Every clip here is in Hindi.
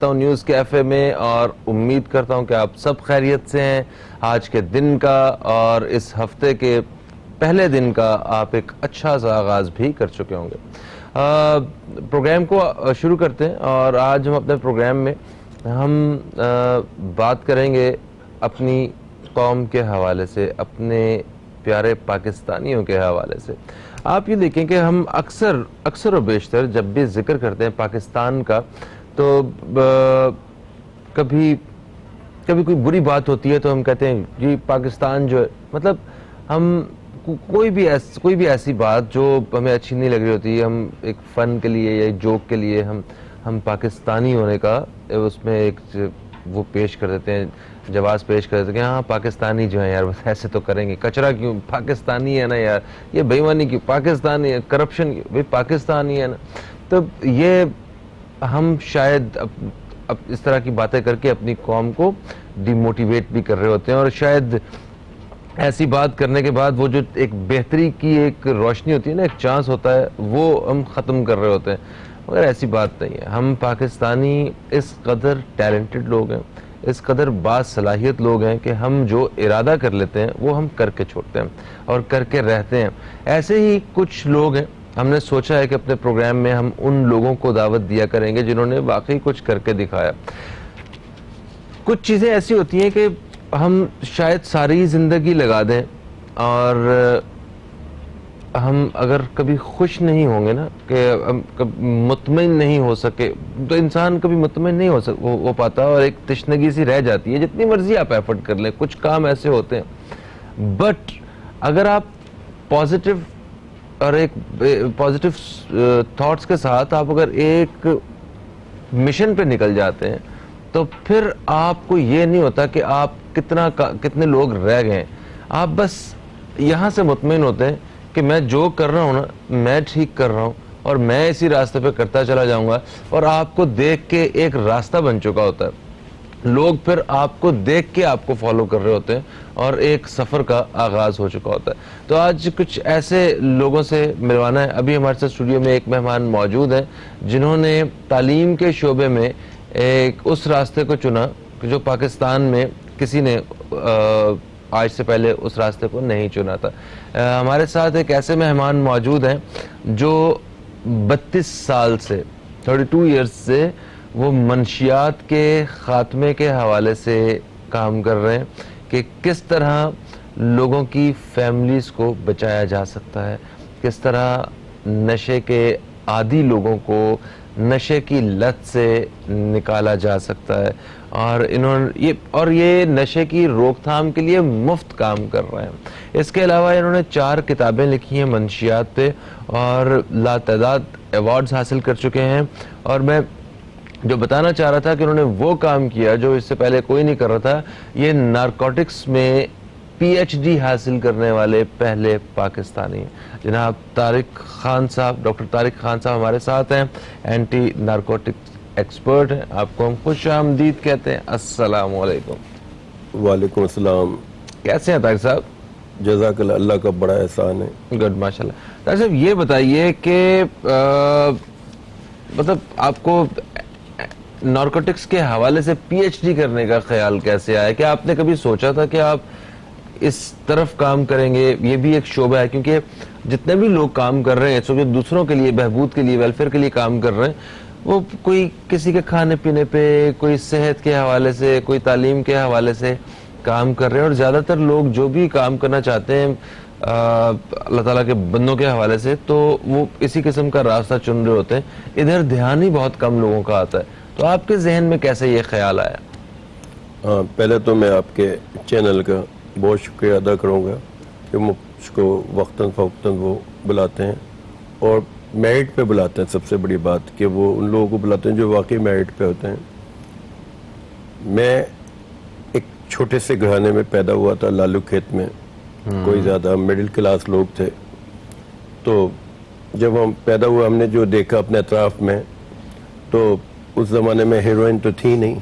न्यूज़ कैफ़े में और उम्मीद करता हूं कि आप सब खैरियत से हैं। आज के दिन का और इस हफ्ते के पहले दिन का आप एक अच्छा सा आगाज़ भी कर चुके होंगे। प्रोग्राम को शुरू करते हैं और आज हम अपने प्रोग्राम में बात करेंगे अपनी कौम के हवाले से, अपने प्यारे पाकिस्तानियों के हवाले से। आप ये देखें कि हम अक्सर और बेशतर जब भी जिक्र करते हैं पाकिस्तान का तो कभी कभी कोई बुरी बात होती है तो हम कहते हैं जी पाकिस्तान जो है, मतलब हम कोई भी ऐसी बात जो हमें अच्छी नहीं लग रही होती है, हम एक फ़न के लिए या एक जोक के लिए हम पाकिस्तानी होने का उसमें एक वो पेश कर देते हैं, जवाब पेश कर देते हैं कि हाँ पाकिस्तानी जो है यार बस ऐसे तो करेंगे, कचरा क्यों, पाकिस्तानी है ना यार, ये बेईमानी क्यों, पाकिस्तानी है, करप्शन क्यों, भाई पाकिस्तानी है ना। तो ये हम शायद अब इस तरह की बातें करके अपनी कौम को डिमोटिवेट भी कर रहे होते हैं और शायद ऐसी बात करने के बाद वो जो एक बेहतरी की एक रोशनी होती है ना, एक चांस होता है, वो हम ख़त्म कर रहे होते हैं। मगर ऐसी बात नहीं है। हम पाकिस्तानी इस कदर टैलेंटेड लोग हैं, इस कदर बासलाहियत लोग हैं कि हम जो इरादा कर लेते हैं वो हम करके छोड़ते हैं और करके रहते हैं। ऐसे ही कुछ लोग हैं, हमने सोचा है कि अपने प्रोग्राम में हम उन लोगों को दावत दिया करेंगे जिन्होंने वाकई कुछ करके दिखाया। कुछ चीज़ें ऐसी होती हैं कि हम शायद सारी ज़िंदगी लगा दें और हम अगर कभी खुश नहीं होंगे ना, कि हम मुतमईन नहीं हो सके, तो इंसान कभी मुतमईन नहीं हो पाता और एक तशनगी सी रह जाती है, जितनी मर्जी आप एफर्ट कर लें। कुछ काम ऐसे होते हैं, बट अगर आप पॉजिटिव और एक पॉजिटिव थॉट्स के साथ आप अगर एक मिशन पे निकल जाते हैं तो फिर आपको ये नहीं होता कि आप कितने लोग रह गए। आप बस यहाँ से मुतमईन होते हैं कि मैं जो कर रहा हूँ ना, मैं ठीक कर रहा हूँ और मैं इसी रास्ते पे करता चला जाऊँगा। और आपको देख के एक रास्ता बन चुका होता है, लोग फिर आपको देख के आपको फॉलो कर रहे होते हैं और एक सफ़र का आगाज़ हो चुका होता है। तो आज कुछ ऐसे लोगों से मिलवाना है। अभी हमारे साथ स्टूडियो में एक मेहमान मौजूद हैं जिन्होंने तालीम के शोबे में एक उस रास्ते को चुना जो पाकिस्तान में किसी ने आज से पहले उस रास्ते को नहीं चुना था। हमारे साथ एक ऐसे मेहमान मौजूद हैं जो 32 साल से 32 ईयर्स से वो मंशियात के ख़ात्मे के हवाले से काम कर रहे हैं कि किस तरह लोगों की फैमिलीज़ को बचाया जा सकता है, किस तरह नशे के आदी लोगों को नशे की लत से निकाला जा सकता है। और ये नशे की रोकथाम के लिए मुफ्त काम कर रहे हैं। इसके अलावा इन्होंने 4 किताबें लिखी हैं मंशियात पे और लातादाद अवार्ड्स हासिल कर चुके हैं। और मैं जो बताना चाह रहा था कि उन्होंने वो काम किया जो इससे पहले कोई नहीं कर रहा था, ये नारकोटिक्स में PhD हासिल करने वाले पहले पाकिस्तानी जनाब तारिक खान साहब, डॉक्टर तारिक खान साहब हमारे साथ हैं, एंटी नारकोटिक्स एक्सपर्ट हैं। आपको हम खुशामदीद कहते हैं। अस्सलाम वालेकुम। वालेकुम अस्सलाम। कैसे हैं तारिक साहब? जज़ाकल्लाह, अल्लाह का बड़ा एहसान है। गुड, माशाल्लाह। तारिक साहब ये बताइए कि मतलब आपको नारकोटिक्स के हवाले से PhD करने का ख्याल कैसे आया? क्या आपने कभी सोचा था कि आप इस तरफ काम करेंगे? ये भी एक शोबा है, क्योंकि जितने भी लोग काम कर रहे हैं जो दूसरों के लिए, बहबूद के लिए, वेलफेयर के लिए काम कर रहे हैं, वो कोई किसी के खाने पीने पे, कोई सेहत के हवाले से, कोई तालीम के हवाले से काम कर रहे हैं। और ज़्यादातर लोग जो भी काम करना चाहते हैं अल्लाह ताला के बंदों के हवाले से, तो वो इसी किस्म का रास्ता चुन रहे होते हैं। इधर ध्यान ही बहुत कम लोगों का आता है। तो आपके जहन में कैसे ये ख्याल आया? पहले तो मैं आपके चैनल का बहुत शुक्रिया अदा करूँगा कि मुझको वक्तन फ़वक्तन वो बुलाते हैं और मेरिट पे बुलाते हैं। सबसे बड़ी बात कि वो उन लोगों को बुलाते हैं जो वाकई मेरिट पे होते हैं। मैं एक छोटे से घराने में पैदा हुआ था, लालू खेत में। कोई ज़्यादा मिडिल क्लास लोग थे। तो जब हम पैदा हुए, हमने जो देखा अपने अतराफ़ में, तो उस ज़माने में हेरोइन तो थी नहीं,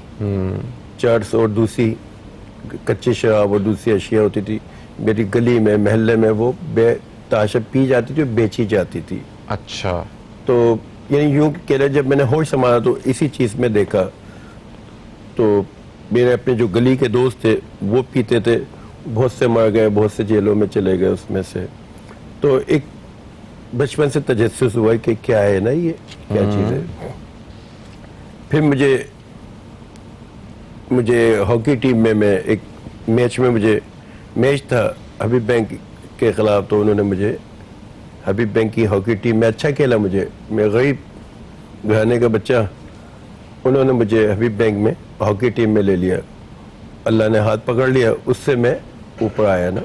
चर्स और दूसरी कच्ची शराब और दूसरी अशिया होती थी। मेरी गली में, महल्ले में वो बेताशा पी जाती थी और बेची जाती थी। अच्छा। तो यानी यूँ कह रहे, जब मैंने होश संभाला तो इसी चीज़ में देखा तो मेरे अपने जो गली के दोस्त थे वो पीते थे, बहुत से मर गए, बहुत से जेलों में चले गए उसमें से। तो एक बचपन से तजस्सुस हुआ कि क्या है ना, ये क्या चीज़ है। फिर मुझे हॉकी टीम में मैं एक मैच में मुझे मैच था हबीब बैंक के ख़िलाफ़, तो उन्होंने मुझे हबीब बैंक की हॉकी टीम में अच्छा खेला। मुझे, मैं गरीब घराने का बच्चा, उन्होंने मुझे हबीब बैंक में हॉकी टीम में ले लिया। अल्लाह ने हाथ पकड़ लिया, उससे मैं ऊपर आया ना।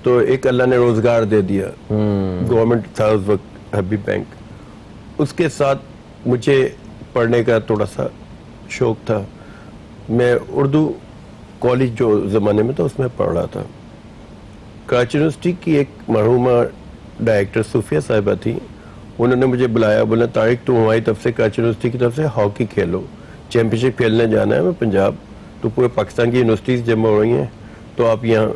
तो एक अल्लाह ने रोज़गार दे दिया, गवर्नमेंट था उस वक्त हबीब बैंक। उसके साथ मुझे पढ़ने का थोड़ा सा शौक़ था। मैं उर्दू कॉलेज जो ज़माने में था उसमें पढ़ रहा था। कराची यूनिवर्सिटी की एक मरहूमा डायरेक्टर सूफिया साहिबा थी, उन्होंने मुझे बुलाया, बोला तारिक तू हमारी तरफ से कराची यूनिवर्सिटी की तरफ से हॉकी खेलो, चैम्पियनशिप खेलने जाना है मैं पंजाब, तो पूरे पाकिस्तान की यूनिवर्सिटीज़ जमा हो रही हैं, तो आप यहाँ।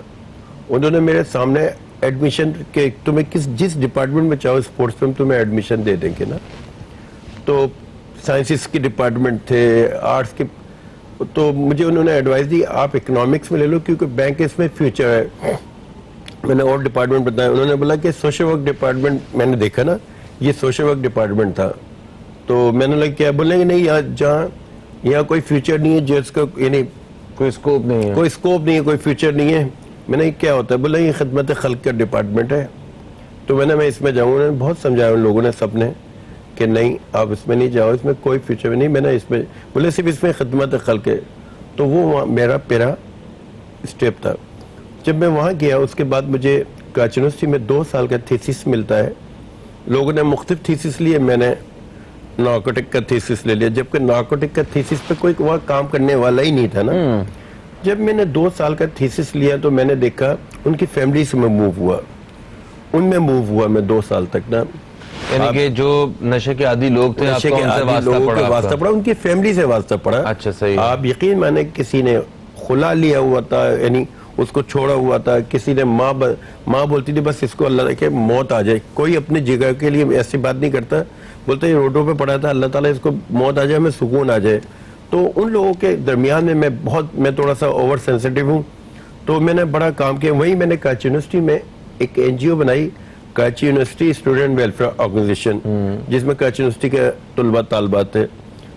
उन्होंने मेरे सामने एडमिशन के, तुम्हें जिस डिपार्टमेंट में चाहो स्पोर्ट्स में तुम्हें एडमिशन दे देंगे ना। तो साइंसिस के डिपार्टमेंट थे, आर्ट्स के, तो मुझे उन्होंने एडवाइस दी आप इकोनॉमिक्स में ले लो क्योंकि बैंक इसमें फ्यूचर है। मैंने और डिपार्टमेंट बताया, उन्होंने बोला कि सोशल वर्क डिपार्टमेंट, मैंने देखा ना ये सोशल वर्क डिपार्टमेंट था, तो मैंने लगा क्या, बोलेंगे नहीं यहाँ कोई फ्यूचर नहीं है, जिसका यानी कोई स्कोप नहीं है, कोई स्कोप नहीं है, कोई फ्यूचर नहीं है। मैंने क्या होता है, बोला ये खिदमत खल्क का डिपार्टमेंट है। तो मैं इसमें जाऊँगा, उन्होंने बहुत समझाया उन लोगों ने, सबने, कि नहीं आप इसमें नहीं जाओ, इसमें कोई फ्यूचर नहीं। मैंने इसमें बोले सिर्फ इसमें खिदमत खल्क है। तो वो मेरा पहला स्टेप था। जब मैं वहाँ गया उसके बाद मुझे कराची यूनिवर्सिटी में 2 साल का थीसिस मिलता है। लोगों ने मुख्तलिफ थीसिस लिए, मैंने नारकोटिक का थीसिस ले लिया, जबकि नारकोटिक का थीसिस पे कोई वहाँ काम करने वाला ही नहीं था ना। जब मैंने 2 साल का थीसिस लिया तो मैंने देखा उनकी फैमिली से मैं मूव हुआ, उनमें मूव हुआ मैं 2 साल तक ना। यानी कि जो नशे के आदी लोग थे, नशे के आदी लोगों का वास्ता पड़ा, उनकी फैमिली से वास्ता पड़ा। अच्छा, सही। आप यकीन माने किसी ने खुला लिया हुआ था, यानी उसको छोड़ा हुआ था, किसी ने माँ बोलती थी बस इसको अल्लाह के मौत आ जाए। कोई अपनी जगह के लिए ऐसी बात नहीं करता, बोलते ये रोडों पे पड़ा था, अल्लाह ताला इसको मौत आ जाए, हमें सुकून आ जाए। तो उन लोगों के दरमियान में मैं थोड़ा सा ओवर सेंसिटिव हूँ, तो मैंने बड़ा काम किया। वहीं मैंने कराची यूनिवर्सिटी में एक NGO बनाई, Karachi University Student Welfare Organisation, जिसमें कराची यूनिवर्सिटी के तलबा तालबात थे।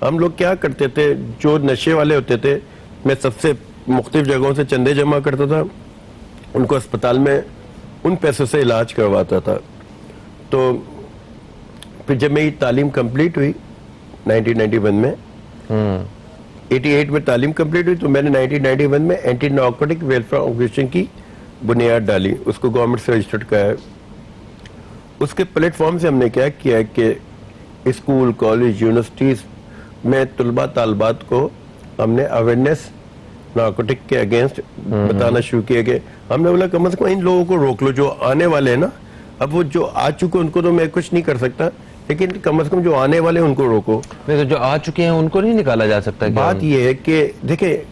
हम लोग क्या करते थे, जो नशे वाले होते थे, मैं सबसे मुख्तलिफ जगहों से चंदे जमा करता था, उनको अस्पताल में उन पैसों से इलाज करवाता था। तो फिर जब मेरी तालीम कंप्लीट हुई 1991 में, 88 में तालीम कंप्लीट हुई, तो मैंने 1991 में एंटी नारकोटिक वेलफेयर ऑर्गेनाइजेशन की बुनियाद डाली, उसको गवर्नमेंट से रजिस्टर्ड कराया। उसके प्लेटफॉर्म से हमने क्या किया कि स्कूल, कॉलेज, यूनिवर्सिटीज में तलबा तालबात को हमने अवेयरनेस नारकोटिक के अगेंस्ट बताना शुरू किया कि हमने बोला कम से कम इन लोगों को रोक लो जो आने वाले हैं ना। अब वो जो आ चुके उनको तो मैं कुछ नहीं कर सकता, लेकिन कम से कम जो आने वाले उनको रोको। नहीं तो जो आ चुके हैं उनको नहीं निकाला जा सकता? बात ये है कि देखिए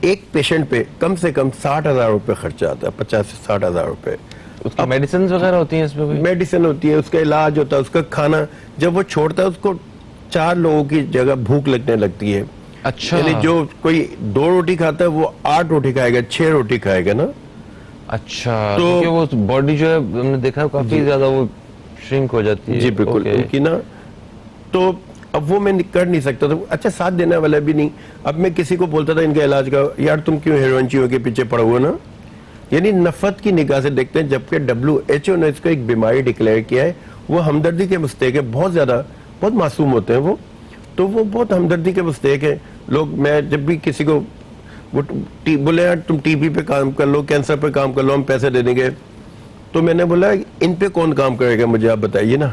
एक पेशेंट पे कम से कम 60,000 रुपये खर्चा आता है, 50 से 60,000 रुपये। उसकी मेडिसिन वगैरह होती हैं इसमें? कोई मेडिसिन होती है, उसका इलाज होता है, उसका खाना। जब वो छोड़ता है उसको 4 लोगों की जगह भूख लगने लगती है। अच्छा, यानी जो कोई 2 रोटी खाता है वो 8 रोटी खाएगा, 6 रोटी खाएगा ना। अच्छा, तो वो बॉडी जो है हमने देखा है काफी ज्यादा वो श्रिंक हो जाती है। जी बिल्कुल, उनकी ना। तो अब वो मैं कर नहीं सकता था, अच्छा साथ देने वाला भी नहीं। अब मैं किसी को बोलता था इनका इलाज का, यार तुम क्यों हेरोइनचियों के पीछे पड़ा हुआ ना, यानी नफरत की निगाह से देखते हैं। जबकि WHO ने इसको एक बीमारी डिक्लेयर किया है, वो हमदर्दी के मुस्तक है, बहुत मासूम होते हैं वो, तो वो बहुत हमदर्दी के मुस्तक है लोग। मैं जब भी किसी को वो बोले यार तुम TB पे काम कर लो, कैंसर पे काम कर लो, हम पैसे दे देंगे, तो मैंने बोला इन पे कौन काम करेगा, मुझे आप बताइए ना।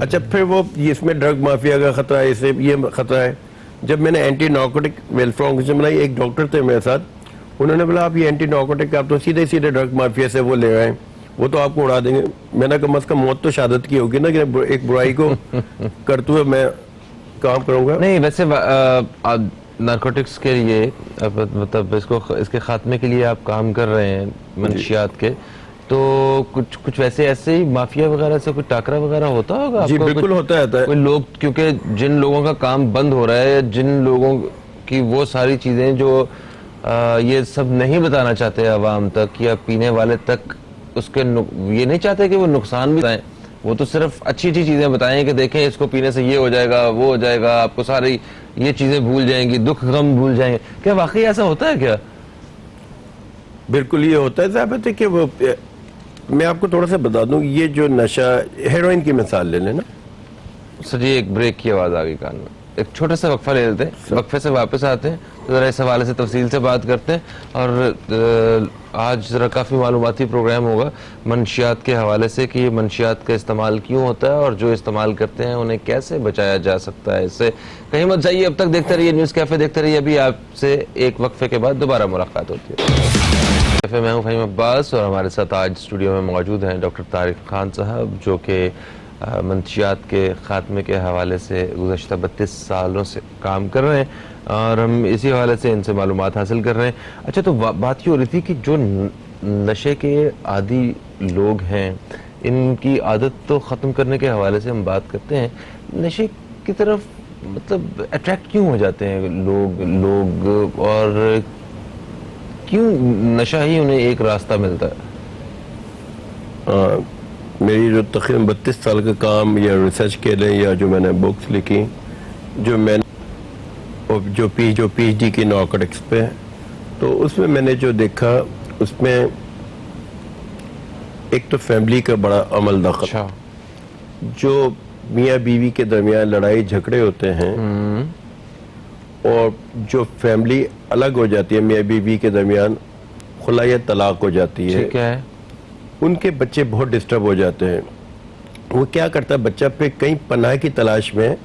अच्छा, फिर वो इसमें ड्रग माफिया का खतरा है, इसे ये खतरा है। जब मैंने एंटी नारकोटिक वेलफेयर ऑर्गेनाइजेशन बनाई, एक डॉक्टर थे मेरे साथ, उन्होंने बोला आप ये एंटी नारकोटिक आप तो सीधे सीधे ड्रग माफिया से वो ले रहे हैं, वो तो आपको उड़ा देंगे। मैंने कहा कम मौत तो शहादत की होगी ना, कि एक बुराई को करते हुए मैं काम करूंगा। नहीं वैसे नारकोटिक्स के लिए मतलब इसके खात्मे के लिए आप काम कर रहे हैं मंशियात के, तो कुछ वैसे ऐसे ही माफिया वगैरह से कुछ टाकरा वगैरह होता होगा? जी बिल्कुल होता है। कोई लोग, क्योंकि जिन लोगों का काम बंद हो रहा है, जिन लोगों कि वो सारी चीज़ें जो ये सब नहीं बताना चाहते आवाम तक या पीने वाले तक, उसके ये नहीं चाहते कि वो नुकसान भी बताएं, वो तो सिर्फ अच्छी अच्छी चीज़ें बताएं कि देखें इसको पीने से ये हो जाएगा, वो हो जाएगा, आपको सारी ये चीज़ें भूल जाएंगी, दुख गम भूल जाएंगे। क्या वाकई ऐसा होता है क्या? बिल्कुल ये होता है साहब। कि वो मैं आपको थोड़ा सा बता दूं, ये जो नशा, हेरोइन की मिसाल ले लेना। सर जी एक ब्रेक की आवाज़ आ गई कान में, एक छोटा सा वक्फा ले लेते हैं, वक्फे से वापस आते हैं तो ज़रा इस हवाले से तफसील से बात करते हैं। और आज ज़रा काफ़ी मालूमाती प्रोग्राम होगा मंशियात के हवाले से कि ये मंशियात का इस्तेमाल क्यों होता है और जो इस्तेमाल करते हैं उन्हें कैसे बचाया जा सकता है। इससे कहीं मत जाइए, अब तक देखते रहिए न्यूज़ कैफ़े, देखते रहिए। अभी आपसे एक वक्फे के बाद दोबारा मुलाकात होती है। मैं हूँ फ़हीम अब्बास और हमारे साथ आज स्टूडियो में मौजूद हैं डॉक्टर तारिक खान साहब, जो कि मंशियात के ख़ात्मे के हवाले से गुज़श्ता 32 सालों से काम कर रहे हैं और हम इसी हवाले से इनसे मालूमात हासिल कर रहे हैं। अच्छा, तो बात ये हो रही थी कि जो नशे के आदी लोग हैं, इनकी आदत तो ख़त्म करने के हवाले से हम बात करते हैं, नशे की तरफ मतलब अट्रैक्ट क्यों हो जाते हैं लोग और क्यों नशा ही उन्हें एक रास्ता मिलता है? मेरी जो तकरीबन 32 साल का काम या रिसर्च के लिए या जो मैंने बुक्स लिखी, जो मैंने जो पीएचडी की नॉर्कोटिक्स पे, तो उसमें मैंने जो देखा उसमें एक तो फैमिली का बड़ा अमल दखल। अच्छा। जो मियाँ बीवी के दरमियान लड़ाई झगड़े होते हैं और जो फैमिली अलग हो जाती है, मियाँ बीवी के दरमियान खुला या तलाक हो जाती है, ठीक है, उनके बच्चे बहुत डिस्टर्ब हो जाते हैं। वो क्या करता है, बच्चा पे कहीं पनाह की तलाश में,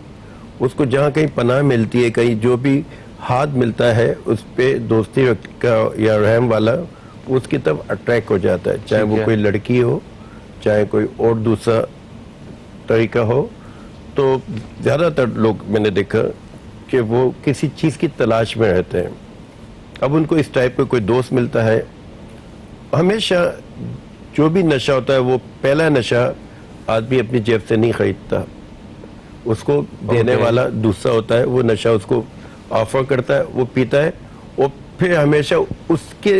उसको जहाँ कहीं पनाह मिलती है, कहीं जो भी हाथ मिलता है उस पे दोस्ती का या रहम वाला उसकी तरफ अट्रैक्ट हो जाता है, चाहे वो कोई लड़की हो चाहे कोई और दूसरा तरीका हो। तो ज़्यादातर लोग मैंने देखा कि वो किसी चीज़ की तलाश में रहते हैं। अब उनको इस टाइप का कोई दोस्त मिलता है। हमेशा जो भी नशा होता है वो पहला नशा आदमी अपनी जेब से नहीं खरीदता, उसको देने वाला दूसरा होता है, वो नशा उसको ऑफर करता है, वो पीता है और फिर हमेशा उसके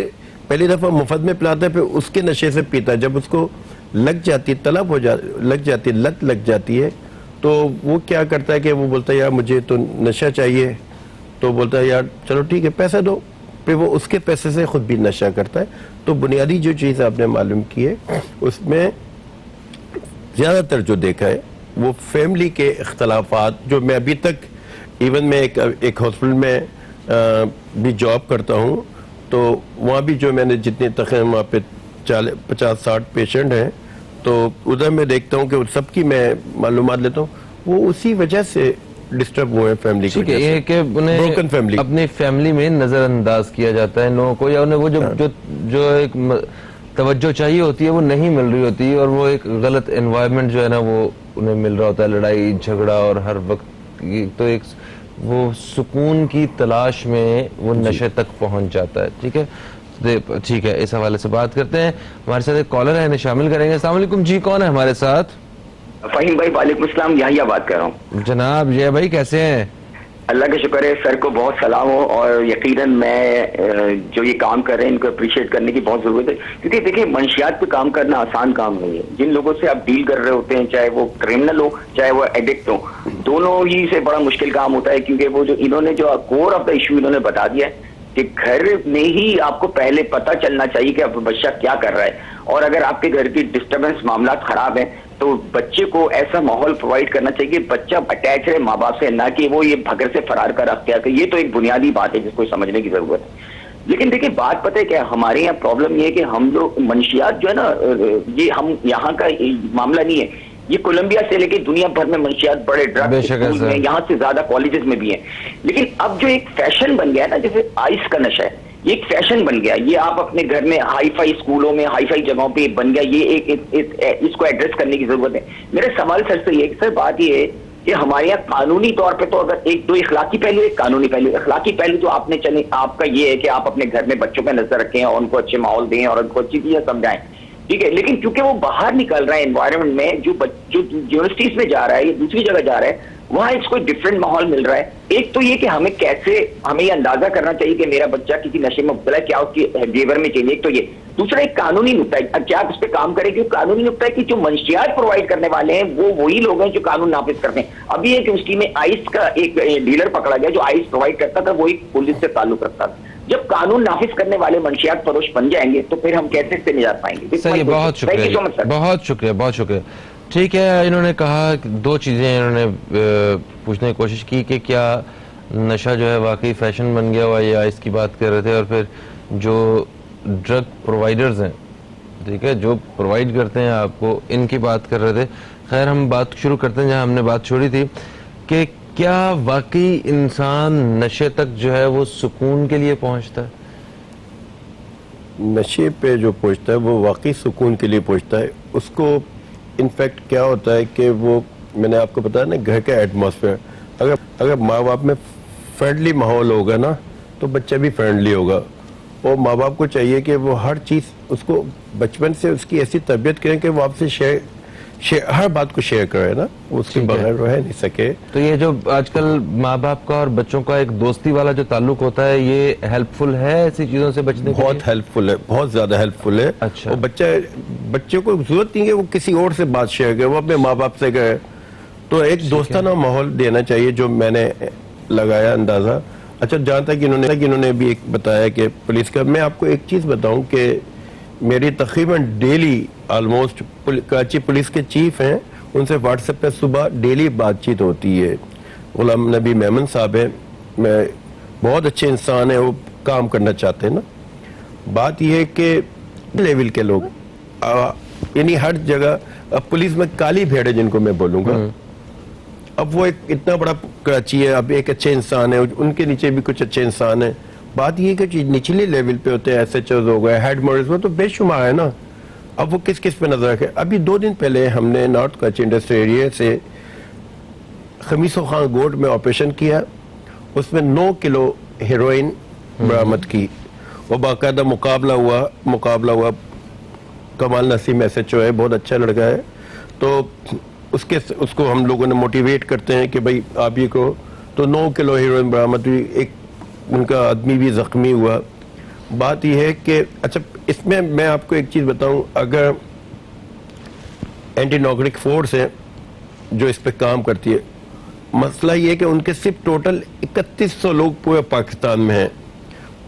पहली दफ़ा मुफ्त में पिलाता है, फिर उसके नशे से पीता है। जब उसको लग जाती तलब हो जा लग जाती लत लग जाती है, तो वो क्या करता है कि वो बोलता है यार मुझे तो नशा चाहिए, तो बोलता है यार चलो ठीक है पैसा दो, फिर वो उसके पैसे से खुद भी नशा करता है। तो बुनियादी जो चीज़ आपने मालूम की है उसमें ज़्यादातर जो देखा है वो फैमिली के इख्तलाफात, जो मैं अभी तक इवन मैं एक हॉस्पिटल में भी जॉब करता हूँ, तो वहाँ भी जो मैंने जितने तकरीबन वहाँ पे 50-60 पेशेंट हैं, तो उधर मैं देखता हूँ कि सबकी मैं मालूमात लेता हूँ, वो उसी वजह से डिस्टर्ब हुए हैं फैमिली ठीक है। ये कि उन्हें ब्रोकन फैमिली, अपनी फैमिली में नजरअंदाज किया जाता है लोगों को, या उन्हें वो जो एक तवज्जो चाहिए होती है वो नहीं मिल रही होती है और वो एक गलत एनवायरनमेंट जो है ना वो उन्हें मिल रहा होता है, लड़ाई झगड़ा और हर वक्त तो एक वो सुकून की तलाश में वो नशे तक पहुंच जाता है। ठीक है, ठीक है, इस हवाले से बात करते हैं। हमारे साथ एक कॉलर है, इन्हें शामिल करेंगे। अस्सलाम वालेकुम जी, कौन है हमारे साथ? फ़हीम भाई, वालेकुम अस्सलाम, यहिया बात कर रहा हूँ। जनाब जय भाई, कैसे हैं? अल्लाह का शुक्र है, सर को बहुत सलाम हो और यकीनन मैं जो ये काम कर रहे हैं इनको अप्रिशिएट करने की बहुत जरूरत है, क्योंकि देखिए मंशियात पे काम करना आसान काम नहीं है। जिन लोगों से आप डील कर रहे होते हैं, चाहे वो क्रिमिनल हो चाहे वो एडिक्ट हो, दोनों ही से बड़ा मुश्किल काम होता है, क्योंकि वो जो इन्होंने जो कोर ऑफ द इशू इन्होंने बता दिया है कि घर में ही आपको पहले पता चलना चाहिए कि आपका बच्चा क्या कर रहा है, और अगर आपके घर की डिस्टर्बेंस मामला खराब है तो बच्चे को ऐसा माहौल प्रोवाइड करना चाहिए कि बच्चा अटैच रहे माँ बाप से, ना कि वो ये भगर से फरार कर अख्तियार करे। ये तो एक बुनियादी बात है जिसको समझने की जरूरत है। लेकिन देखिए बात पता है क्या, हमारे यहाँ प्रॉब्लम ये है कि हम लोग मंशियात जो है ना, ये हम यहाँ का मामला नहीं है, ये कोलंबिया से लेके दुनिया भर में मंशियात बड़े ड्रग स्कूल में, यहाँ से ज्यादा कॉलेजेस में भी है। लेकिन अब जो एक फैशन बन गया है ना, जैसे आइस का नशा है, ये एक फैशन बन गया, ये आप अपने घर में हाई फाई स्कूलों में हाई फाई जगहों पे बन गया, ये इसको एड्रेस करने की जरूरत है। मेरा सवाल सर से ये, सर बात ये है कि हमारे यहाँ कानूनी तौर पे तो अगर एक दो इखलाकी पहलू, एक कानूनी पहलू। इखलाकी पहलू तो आपने चले, आपका ये है कि आप अपने घर में बच्चों पर नजर रखें और उनको अच्छे माहौल दें और उनको अच्छी चीजें समझाएं। ठीक है, लेकिन क्योंकि वो बाहर निकल रहा है एनवायरनमेंट में, जो यूनिवर्सिटीज में जा रहा है या दूसरी जगह जा रहा है, वहां इसको डिफरेंट माहौल मिल रहा है। एक तो ये कि हमें ये अंदाजा करना चाहिए कि मेरा बच्चा किसी नशे में मुब्तला है, क्या उसकी बिहेवियर में चाहिए, एक तो ये। दूसरा एक कानूनी नुक्ता है, क्या आप इस पर काम करें, क्योंकि कानूनी नुक्ता है कि जो मंशियात प्रोवाइड करने वाले हैं वो वही लोग हैं जो कानून नाफिज करते हैं। अभी एक यूनिवर्सिटी में आइस का एक डीलर पकड़ा गया जो आइस प्रोवाइड करता था, वो एक पुलिस से ताल्लुक रखता था। जब कानून नाफिज करने वाले मंशियात फरोश बन जाएंगे तो फिर हम कैसे इससे निजात पाएंगे। सही, बहुत शुक्रिया, बहुत शुक्रिया, बहुत शुक्रिया। ठीक है, इन्होंने कहा कि दो चीज़ें इन्होंने पूछने की कोशिश की कि क्या नशा जो है वाकई फैशन बन गया हुआ, या इसकी बात कर रहे थे, और फिर जो ड्रग प्रोवाइडर्स हैं, ठीक है, जो प्रोवाइड करते हैं आपको, इनकी बात कर रहे थे। खैर, हम बात शुरू करते हैं जहां हमने बात छोड़ी थी कि क्या वाकई इंसान नशे तक जो है वो सुकून के लिए पहुंचता है? नशे पे जो पहुंचता है वो वाकई सुकून के लिए पहुंचता है। उसको इनफैक्ट क्या होता है कि वो, मैंने आपको बताया ना, घर का एटमॉस्फेयर, अगर माँ बाप में फ्रेंडली माहौल होगा ना तो बच्चा भी फ्रेंडली होगा। और माँ बाप को चाहिए कि वो हर चीज़ उसको बचपन से उसकी ऐसी तरबियत करें कि वो आपसे हर बात को शेयर करे ना, उसके बगैर रह नहीं सके। तो ये जो आजकल माँ बाप का और बच्चों का एक दोस्ती वाला जो ताल्लुक होता है, ये हेल्पफुल है ऐसी चीजों से बचने के लिए? बहुत हेल्पफुल है, बहुत ज्यादा हेल्पफुल है। अच्छा। और बच्चे को जरूरत नहीं है वो किसी और से बात शेयर करे, वो अपने माँ बाप से करे। तो एक दोस्ताना माहौल देना चाहिए, जो मैंने लगाया अंदाजा। अच्छा, जहाँ तक इन्होंने भी एक बताया कि पुलिस का, मैं आपको एक चीज बताऊं कि मेरी तकरीबन डेली ऑलमोस्ट कराची पुलिस के चीफ हैं, उनसे व्हाट्सएप पे सुबह डेली बातचीत होती है। गुलाम नबी मेमन साहब है, मैं बहुत अच्छे इंसान है, वो काम करना चाहते हैं ना। बात यह है कि लेवल के लोग, यानी हर जगह, अब पुलिस में काली भेड़ है जिनको मैं बोलूंगा। अब वो एक इतना बड़ा कराची है, अब एक अच्छे इंसान है, उनके नीचे भी कुछ अच्छे इंसान है। बात ये है कि निचले लेवल पे होते हैं, SHOs हो गए, हेड मॉडल्स, वो तो बेशुमार है ना। अब वो किस किस पे नजर रखे। अभी 2 दिन पहले हमने नॉर्थ कराची इंडस्ट्री एरिया से खमीसो खान गोड में ऑपरेशन किया, उसमें 9 किलो हेरोइन बरामद की। वो बाकायदा मुकाबला हुआ। कमाल नसीम SHO है, बहुत अच्छा लड़का है। तो उसको हम लोगों ने मोटिवेट करते हैं कि भाई आप ये करो। तो 9 किलो हेरोइन बरामद हुई, एक उनका आदमी भी जख्मी हुआ। बात यह है कि अच्छा, इसमें मैं आपको एक चीज बताऊं, अगर एंटी नार्कोटिक फोर्स है जो इस पे काम करती है, मसला ये है कि उनके सिर्फ टोटल 3100 लोग पूरे पाकिस्तान में हैं।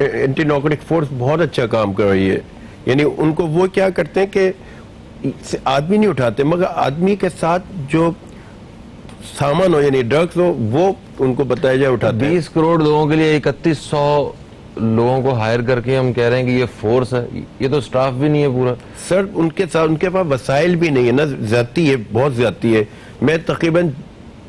एंटी नार्कोटिक फोर्स बहुत अच्छा काम कर रही है। यानी उनको वो क्या करते हैं कि आदमी नहीं उठाते, मगर आदमी के साथ जो सामान हो, यानी ड्रग्स हो, वो उनको बताया जाए उठाते हैं। 20 करोड़ लोगों के लिए 3100 लोगों को हायर करके हम कह रहे हैं कि ये फोर्स है, ये तो स्टाफ भी नहीं है पूरा। सर, उनके साथ उनके पास वसाइल भी नहीं है ना, ज्यादती है, बहुत ज्यादती है। मैं तकरीबन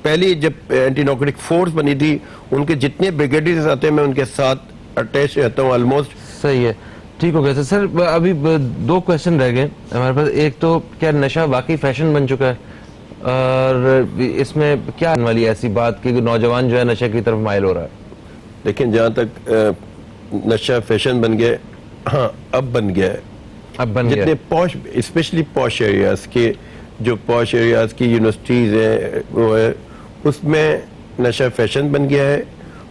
पहले जब एंटी नार्कोटिक फोर्स बनी थी, उनके जितने ब्रिगेडियर्स आते हैं मैं उनके साथ अटैच रहता हूँ ऑलमोस्ट। सही है, ठीक हो गया सर। अभी 2 क्वेश्चन रह गए हमारे पास। एक तो क्या नशा वाकई फैशन बन चुका है, और इसमें क्या आने वाली ऐसी बात कि नौजवान जो है नशे की तरफ माइल हो रहा है? लेकिन जहाँ तक नशा फैशन बन गया, हाँ अब बन गया है। अब बन गया, जितने पॉश, स्पेशली पॉश एरियाज के, जो पॉश एरियाज की यूनिवर्सिटीज है वो है, उसमें नशा फैशन बन गया है।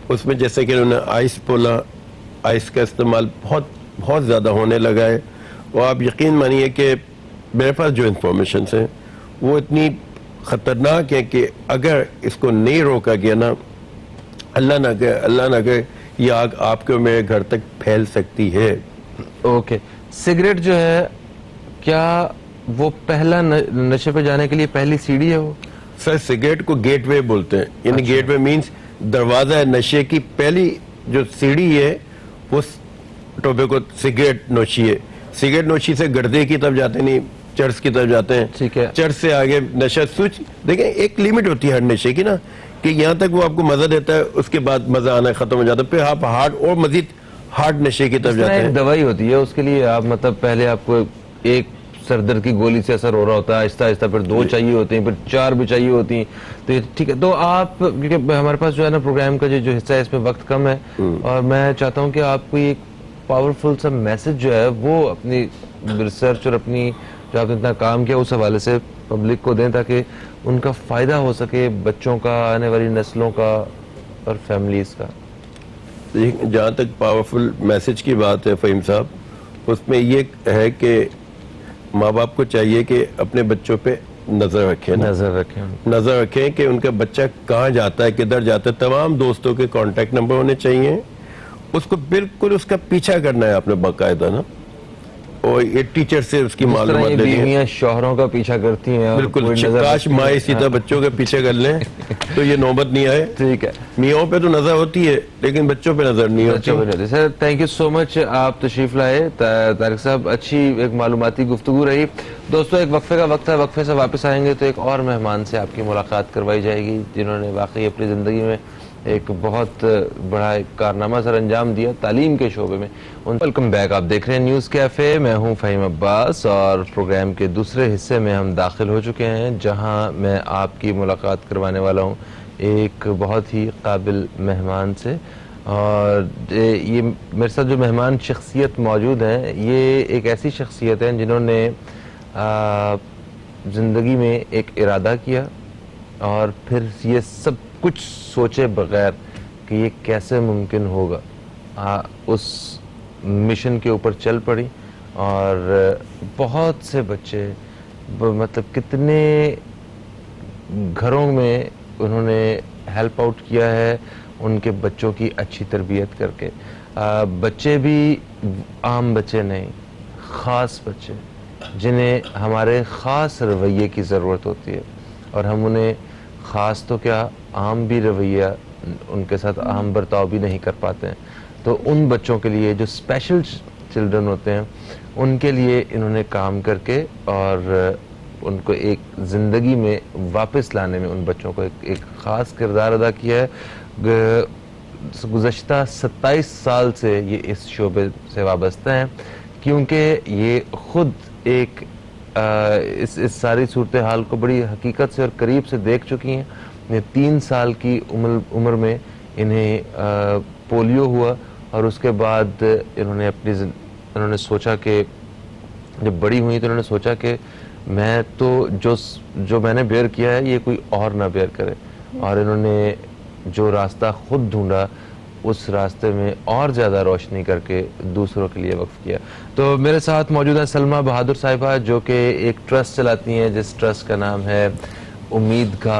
उसमें जैसे कि उन्होंने आइस बोला, आइस का इस्तेमाल बहुत बहुत ज़्यादा होने लगा है। और आप यकीन मानिए कि मेरे पास जो इंफॉर्मेशन है वो इतनी ख़तरनाक है कि अगर इसको नहीं रोका गया ना, अल्लाह ना करे, ये आग आपके और मेरे घर तक फैल सकती है। ओके, सिगरेट जो है, क्या वो पहला नशे पे जाने के लिए पहली सीढ़ी है वो? सर, सिगरेट को गेटवे बोलते हैं, यानी गेटवे मींस दरवाजा है नशे की। पहली जो सीढ़ी है वो टोबैको सिगरेट नोशी है। सिगरेट नोशी से गर्दे की तरफ जाते नहीं, चर्च की तरफ जाते हैं। ठीक है, चर्च से आगे नशा स्विच। देखें, एक लिमिट होती है हर नशे की ना, कि यहाँ तक वो आपको मजा देता है, उसके बाद मजा आना खत्म हो जाता है, फिर आप हार्ड और मजीद हार्ड नशे की तरफ जाते हैं। दवाई होती है उसके लिए, आप मतलब पहले आपको एक सरदर्द की गोली से असर हो रहा होता है, आहिस्ता आहिस्ता फिर 2 चाहिए होती हैं, फिर 4 भी चाहिए होती हैं। तो ये ठीक है। तो आप, क्योंकि हमारे पास जो है ना प्रोग्राम का जो हिस्सा है, इसमें वक्त कम है, और मैं चाहता हूँ कि आपको एक पावरफुल सा मैसेज जो है वो अपनी रिसर्च और अपनी जो आपने इतना काम किया उस हवाले से पब्लिक को दें, ताकि उनका फ़ायदा हो सके, बच्चों का, आने वाली नस्लों का और फैमिलीज़ का। जहाँ तक पावरफुल मैसेज की बात है फ़हीम साहब, उसमें ये है कि माँ बाप को चाहिए कि अपने बच्चों पे नज़र रखें, नज़र रखें कि उनका बच्चा कहाँ जाता है, किधर जाता है। तमाम दोस्तों के कॉन्टैक्ट नंबर होने चाहिए, उसको बिल्कुल उसका पीछा करना है आपने बाकायदा ना, और ये टीचर से उसकी मालूमात लेनी है। बीवियां शौहरों का पीछा करती हैं, बिल्कुल, काश माँ इसी तरह बच्चों के पीछे कर लें तो ये नौबत नहीं आए। ठीक है, मियाओं पे तो नजर होती है लेकिन बच्चों पे नजर नहीं होती। Sir thank you so much, आप तशरीफ लाए तारिक साहब, अच्छी एक मालूमाती गुफ्तगू रही। दोस्तों एक वक्फे का वक्त है, वक्फे से वापस आएंगे तो एक और मेहमान से आपकी मुलाकात करवाई जाएगी जिन्होंने वाकई अपनी ज़िंदगी में एक बहुत बड़ा एक कारनामा सर अंजाम दिया तालीम के शोबे में। वेलकम बैक, आप देख रहे हैं न्यूज़ कैफ़े, मैं हूं फ़हीम अब्बास और प्रोग्राम के दूसरे हिस्से में हम दाखिल हो चुके हैं जहां मैं आपकी मुलाकात करवाने वाला हूं एक बहुत ही काबिल मेहमान से। और ये मेरे साथ जो मेहमान शख्सियत मौजूद हैं, ये एक ऐसी शख्सियत हैं जिन्होंने ज़िंदगी में एक इरादा किया और फिर ये सब कुछ सोचे बगैर कि ये कैसे मुमकिन होगा, उस मिशन के ऊपर चल पड़ी। और बहुत से बच्चे, मतलब कितने घरों में उन्होंने हेल्प आउट किया है उनके बच्चों की अच्छी तरबियत करके। बच्चे भी आम बच्चे नहीं, ख़ास बच्चे जिन्हें हमारे ख़ास रवैये की ज़रूरत होती है, और हम उन्हें ख़ास तो क्या आम भी रवैया, उनके साथ आम बर्ताव भी नहीं कर पाते हैं। तो उन बच्चों के लिए जो स्पेशल चिल्ड्रन होते हैं उनके लिए इन्होंने काम करके और उनको एक ज़िंदगी में वापस लाने में उन बच्चों को एक ख़ास किरदार अदा किया है। गुज़श्ता 27 साल से ये इस शोबे से वाबस्ता हैं, क्योंकि ये ख़ुद एक इस सारी सूरत हाल को बड़ी हकीकत से और करीब से देख चुकी हैं। 3 साल की उम्र में इन्हें पोलियो हुआ और उसके बाद इन्होंने सोचा कि जब बड़ी हुई तो इन्होंने सोचा कि मैं तो जो मैंने बेयर किया है ये कोई और ना बेयर करे, और इन्होंने जो रास्ता खुद ढूंढा उस रास्ते में और ज़्यादा रोशनी करके दूसरों के लिए वक्फ किया। तो मेरे साथ मौजूद है सलमा बहादुर साहिबा, जो कि एक ट्रस्ट चलाती हैं जिस ट्रस्ट का नाम है उम्मीद का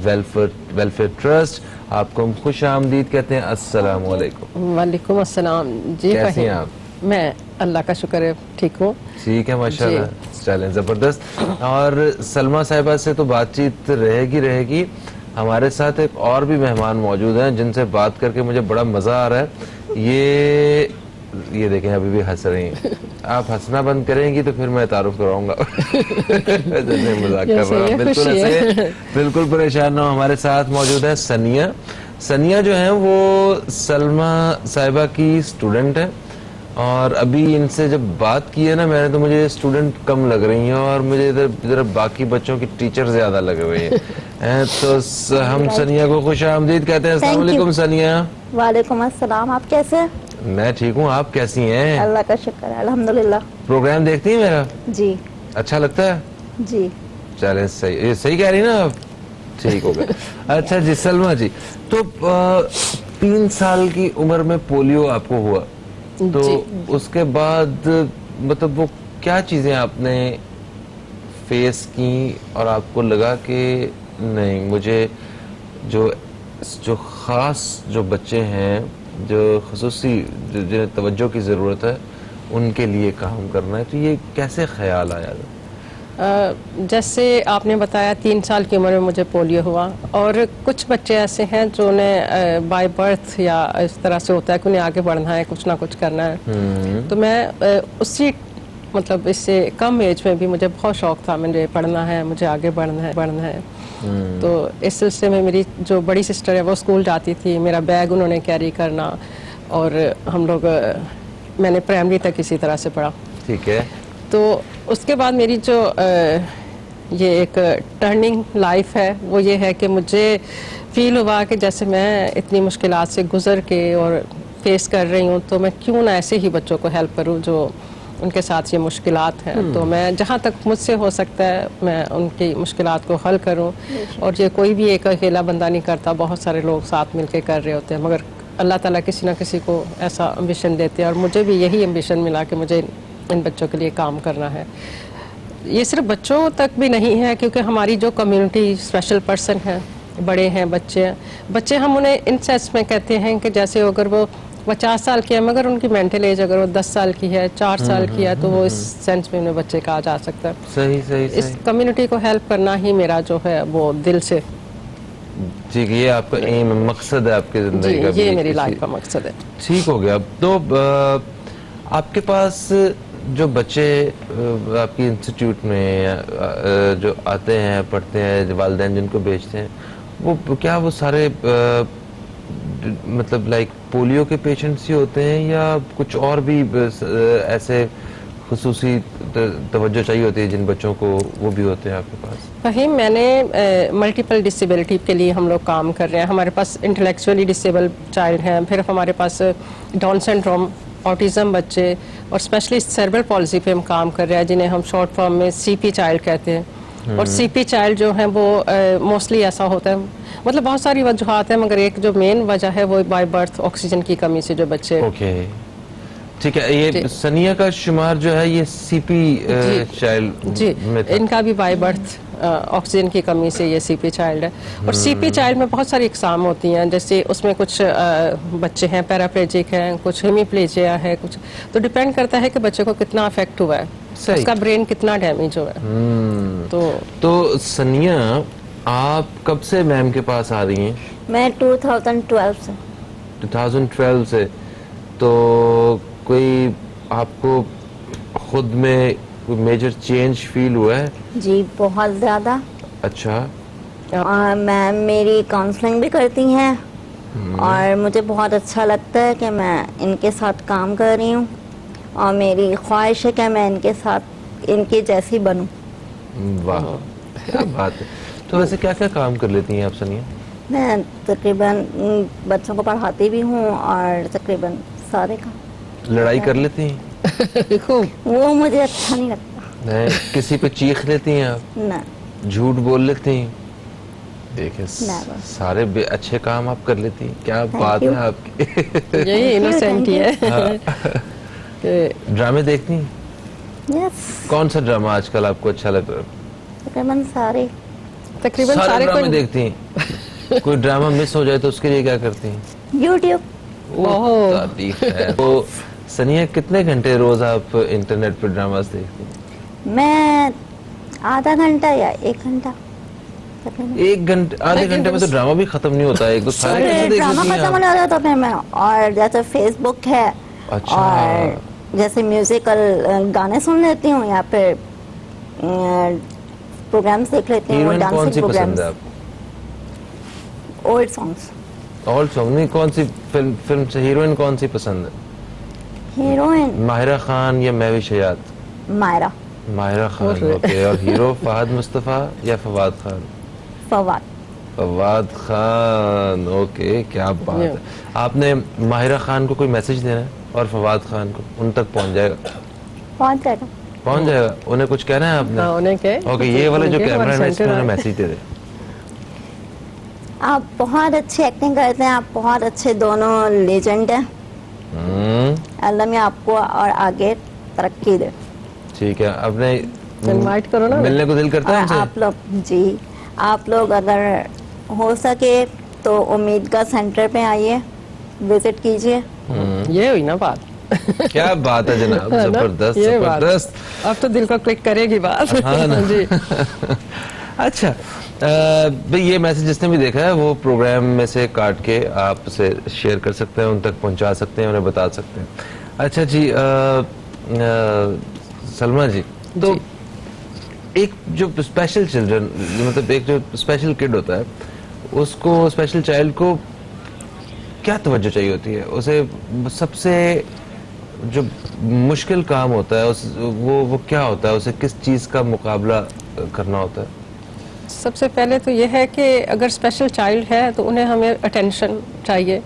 वेलफेयर ट्रस्ट। आपको हम खुश आमदीद कहते हैं। अस्सलाम वालेकुम। वालेकुम अस्सलाम जी। कैसी हैं आप? मैं अल्लाह का शुक्र है ठीक हूँ। ठीक है माशाल्लाह, चलें ज़बरदस्त। और सलमा साहिबा से तो बातचीत रहेगी। हमारे साथ एक और भी मेहमान मौजूद हैं जिनसे बात करके मुझे बड़ा मज़ा आ रहा है। ये देखें अभी भी हंस रही हैं। आप हंसना बंद करेंगी तो फिर मैं तारुफ कराऊंगा। जैसे मजाक कर रहा हूँ, बिल्कुल ऐसे, बिल्कुल परेशान ना हो। हमारे साथ मौजूद है सनिया जो है वो सलमा साहिबा की स्टूडेंट है, और अभी इनसे जब बात की है ना मैंने, तो मुझे स्टूडेंट कम लग रही हैं और मुझे इधर बाकी बच्चों की टीचर ज्यादा लग रही है। तो हम सनिया को खुश आमदीद कहते हैं। अस्सलाम वालेकुम सनिया। वालेकुम अस्सलाम, आप कैसे हैं? मैं ठीक हूँ, आप कैसी हैं? अल्लाह का शुक्र है, अल्हम्दुलिल्लाह। प्रोग्राम देखती हैं मेरा? जी। अच्छा लगता है? जी। चले, सही कह रही ना आप? ठीक हो गया। अच्छा जी सलमा जी, तो 3 साल की उम्र में पोलियो आपको हुआ, तो उसके बाद मतलब वो क्या चीजें आपने फेस की और आपको लगा कि नहीं, मुझे जो खास जो बच्चे हैं, जो खसूसी जिन्हें तवज्जो की ज़रूरत है, उनके लिए काम करना है, तो ये कैसे ख्याल आया? जैसे आपने बताया 3 साल की उम्र में मुझे पोलियो हुआ, और कुछ बच्चे ऐसे हैं जो उन्हें बाय बर्थ या इस तरह से होता है कि उन्हें आगे बढ़ना है, कुछ ना कुछ करना है। तो मैं उसी मतलब इससे कम एज में भी मुझे बहुत शौक था, मुझे पढ़ना है, मुझे आगे बढ़ना है। तो इस सिलसिले में मेरी जो बड़ी सिस्टर है वो स्कूल जाती थी, मेरा बैग उन्होंने कैरी करना, और हम लोग मैंने प्राइमरी तक इसी तरह से पढ़ा। ठीक है। तो उसके बाद मेरी जो ये एक टर्निंग लाइफ है वो ये है कि मुझे फील हुआ कि जैसे मैं इतनी मुश्किलात से गुज़र के और फेस कर रही हूँ, तो मैं क्यों ना ऐसे ही बच्चों को हेल्प करूँ जो उनके साथ ये मुश्किलात हैं। तो मैं जहाँ तक मुझसे हो सकता है मैं उनकी मुश्किलात को हल करूँ। और ये कोई भी एक अकेला बंदा नहीं करता, बहुत सारे लोग साथ मिलके कर रहे होते हैं, मगर अल्लाह ताला किसी ना किसी को ऐसा एम्बिशन देते हैं। और मुझे भी यही एम्बिशन मिला कि मुझे इन बच्चों के लिए काम करना है। ये सिर्फ बच्चों तक भी नहीं है, क्योंकि हमारी जो कम्युनिटी स्पेशल पर्सन है, बड़े हैं, बच्चे हम उन्हें इन सेंस में कहते हैं कि जैसे अगर वो 50 साल की है मगर उनकी मेंटल एज अगर वो 10 साल की है, 4 साल की है, तो वो इस सेंस में उन्हें बच्चे कहा जा सकता है। सही सही इस सही। कम्युनिटी को हेल्प करना ही मेरा जो है वो दिल से, ठीक है, ये आपका एम मकसद है आपकी जी, जिंदगी का भी ये मेरी किसी- लाइफ का मकसद है। ठीक हो गया। तो आपके पास जो बच्चे आपकी इंस्टीट्यूट में जो आते हैं, पढ़ते हैं, वालिदैन जिनको भेजते हैं, वो क्या वो सारे मतलब लाइक पोलियो के पेशेंट्स ही होते हैं या कुछ और भी ऐसे खुसूसी तवज्जो चाहिए होती है जिन बच्चों को, वो भी होते हैं आपके पास? फहीम, मैंने मल्टीपल डिसेबिलिटी के लिए हम लोग काम कर रहे हैं। हमारे पास इंटेलेक्चुअली डिसेबल चाइल्ड हैं, फिर हमारे पास डाउन सिंड्रोम, ऑटिज्म बच्चे और स्पेशलिस्ट सेरेब्रल पॉलिसी पे हम काम कर रहे हैं, जिन्हें हम शॉर्ट फॉर्म में सीपी चाइल्ड कहते हैं। और सीपी चाइल्ड जो है वो मोस्टली ऐसा होता है, मतलब बहुत सारी वजूहात हैं, मगर एक जो मेन वजह है वो बाय बर्थ ऑक्सीजन की कमी से जो बच्चे। ओके, ठीक है। ये सनिया का शुमार जो है ये सीपी चाइल्ड जी, में था। इनका भी बाय बर्थ ऑक्सीजन की कमी से ये सीपी चाइल्ड है। और सीपी चाइल्ड में बहुत सारी इकसाम होती हैं, जैसे उसमें कुछ बच्चे हैं पैराप्लेजिक हैं, कुछ हेमीप्लेजिया है, कुछ तो डिपेंड करता है कि बच्चे को कितना अफेक्ट हुआ है, सही। उसका ब्रेन कितना डैमेज हुआ है। तो सनिया, आप कब से मैम के पास आ रही हैं? मैं 2012 से। 2012 से। तो कोई आपको खुद में कोई मेजर चेंज फील हुआ है? जी, बहुत ज़्यादा। अच्छा। और मैम मेरी काउंसलिंग भी करती हैं और मुझे बहुत अच्छा लगता है कि मैं इनके साथ काम कर रही हूँ और मेरी ख्वाहिश है कि मैं इनके साथ इनके जैसी बनूँ। वाह, क्या बात है। तो वैसे क्या क्या काम कर लेती हैं आप सनिया? मैं तकरीबन बच्चों को पढ़ाती भी हूँ और तकरीबन सारे का। लड़ाई कर लेती हैं? खूब। वो मुझे अच्छा नहीं लगता। नहीं, किसी पे चीख लेती हैं आप? ना, झूठ बोल लेती हैं? देखिए, Never. सारे अच्छे काम आप कर लेती हैं, क्या बात you. है आपकी। यही इनोसेंट ही है। ड्रामे देखती हैं? यस, कौन सा ड्रामा आजकल आपको अच्छा लग रहा है? तकरीबन सारे। तकरीबन सारे सारे ड्रामे कोई देखती हैं? कोई ड्रामा मिस हो जाए तो उसके लिए क्या करती हैं? यूट्यूब। ओह, तारीफ है। तो सनिया, कितने घंटे रोज आप इंटरनेट पर ड्रामास देखती हैं? मैं आधा घंटा या 1 घंटा तकरीबन। 1 घंटे, आधे घंटे में तो ड्रामा भी खत्म नहीं होता है, एक तो सारे कैसे फिर देख ड्रामा लेती हैं खत्म आप? हो जाता है तो फिर मैं और जैसे फेसबुक है अच्छा। और जैसे म्यूजिकल गाने सुन लेती हूँ या फिर प्रोग्राम्स देख लेती हूँ, हीरोइन कौन सी डांसिंग पसंद है प्रोग्राम्स, आपको? Old songs. ऑल सॉन्ग नहीं, कौन सी फिल्म से हीरोइन कौन सी पसंद है? हीरोइन माहिरा खान या महविश हयात? मायरा माहिरा खान, ओके। और हीरो फहद मुस्तफा या फवाद खान? फवाद। फवाद खान, ओके, क्या बात है। आपने माहिरा खान को कोई मैसेज देना है और फवाद खान को, उन तक पहुंच जाएगा? पहुंच जाएगा। पहुंच जाएगा। उन्हें कुछ कहना है आपने? हाँ, उन्हें क्या? ओके, ये वाले जो उनके कैमरा है हमारे इसमें सेंटर मैसेज दे दे। आप बहुत अच्छी एक्टिंग करते हैं, आप बहुत अच्छे दोनों लेजेंड हैं। अल्लाह में आपको और आगे तरक्की दे। ठीक है। आपने इनवाइट करो ना। मिलने को दिल करता है और उनसे? आप लोग जी, आप लोग अगर हो सके तो उम्मीद का सेंटर पे आइए, विजिट कीजिए। ये हुई ना बात। क्या बात है जनाब, है ना? जबरदस्त ये बात। जबरदस्त। अब तो दिल को क्लिक करेगी बात। हाँ ना। जी। अच्छा, भाई ये मैसेज जिसने भी देखा है वो प्रोग्राम में से काट के आप उसे शेयर कर सकते हैं, उन तक पहुंचा सकते हैं, उन्हें बता सकते हैं। अच्छा जी, सलमा जी, तो एक जो स्पेशल चिल्ड्रन, मतलब एक जो स्पेशल किड होता है, उसको, स्पेशल चाइल्ड को क्या तवज्जो चाहिए होती है? उसे सबसे जो मुश्किल काम होता है वो क्या होता है? उसे किस चीज़ का मुकाबला करना होता है? सबसे पहले तो यह है कि अगर स्पेशल चाइल्ड है तो उन्हें हमें अटेंशन चाहिए,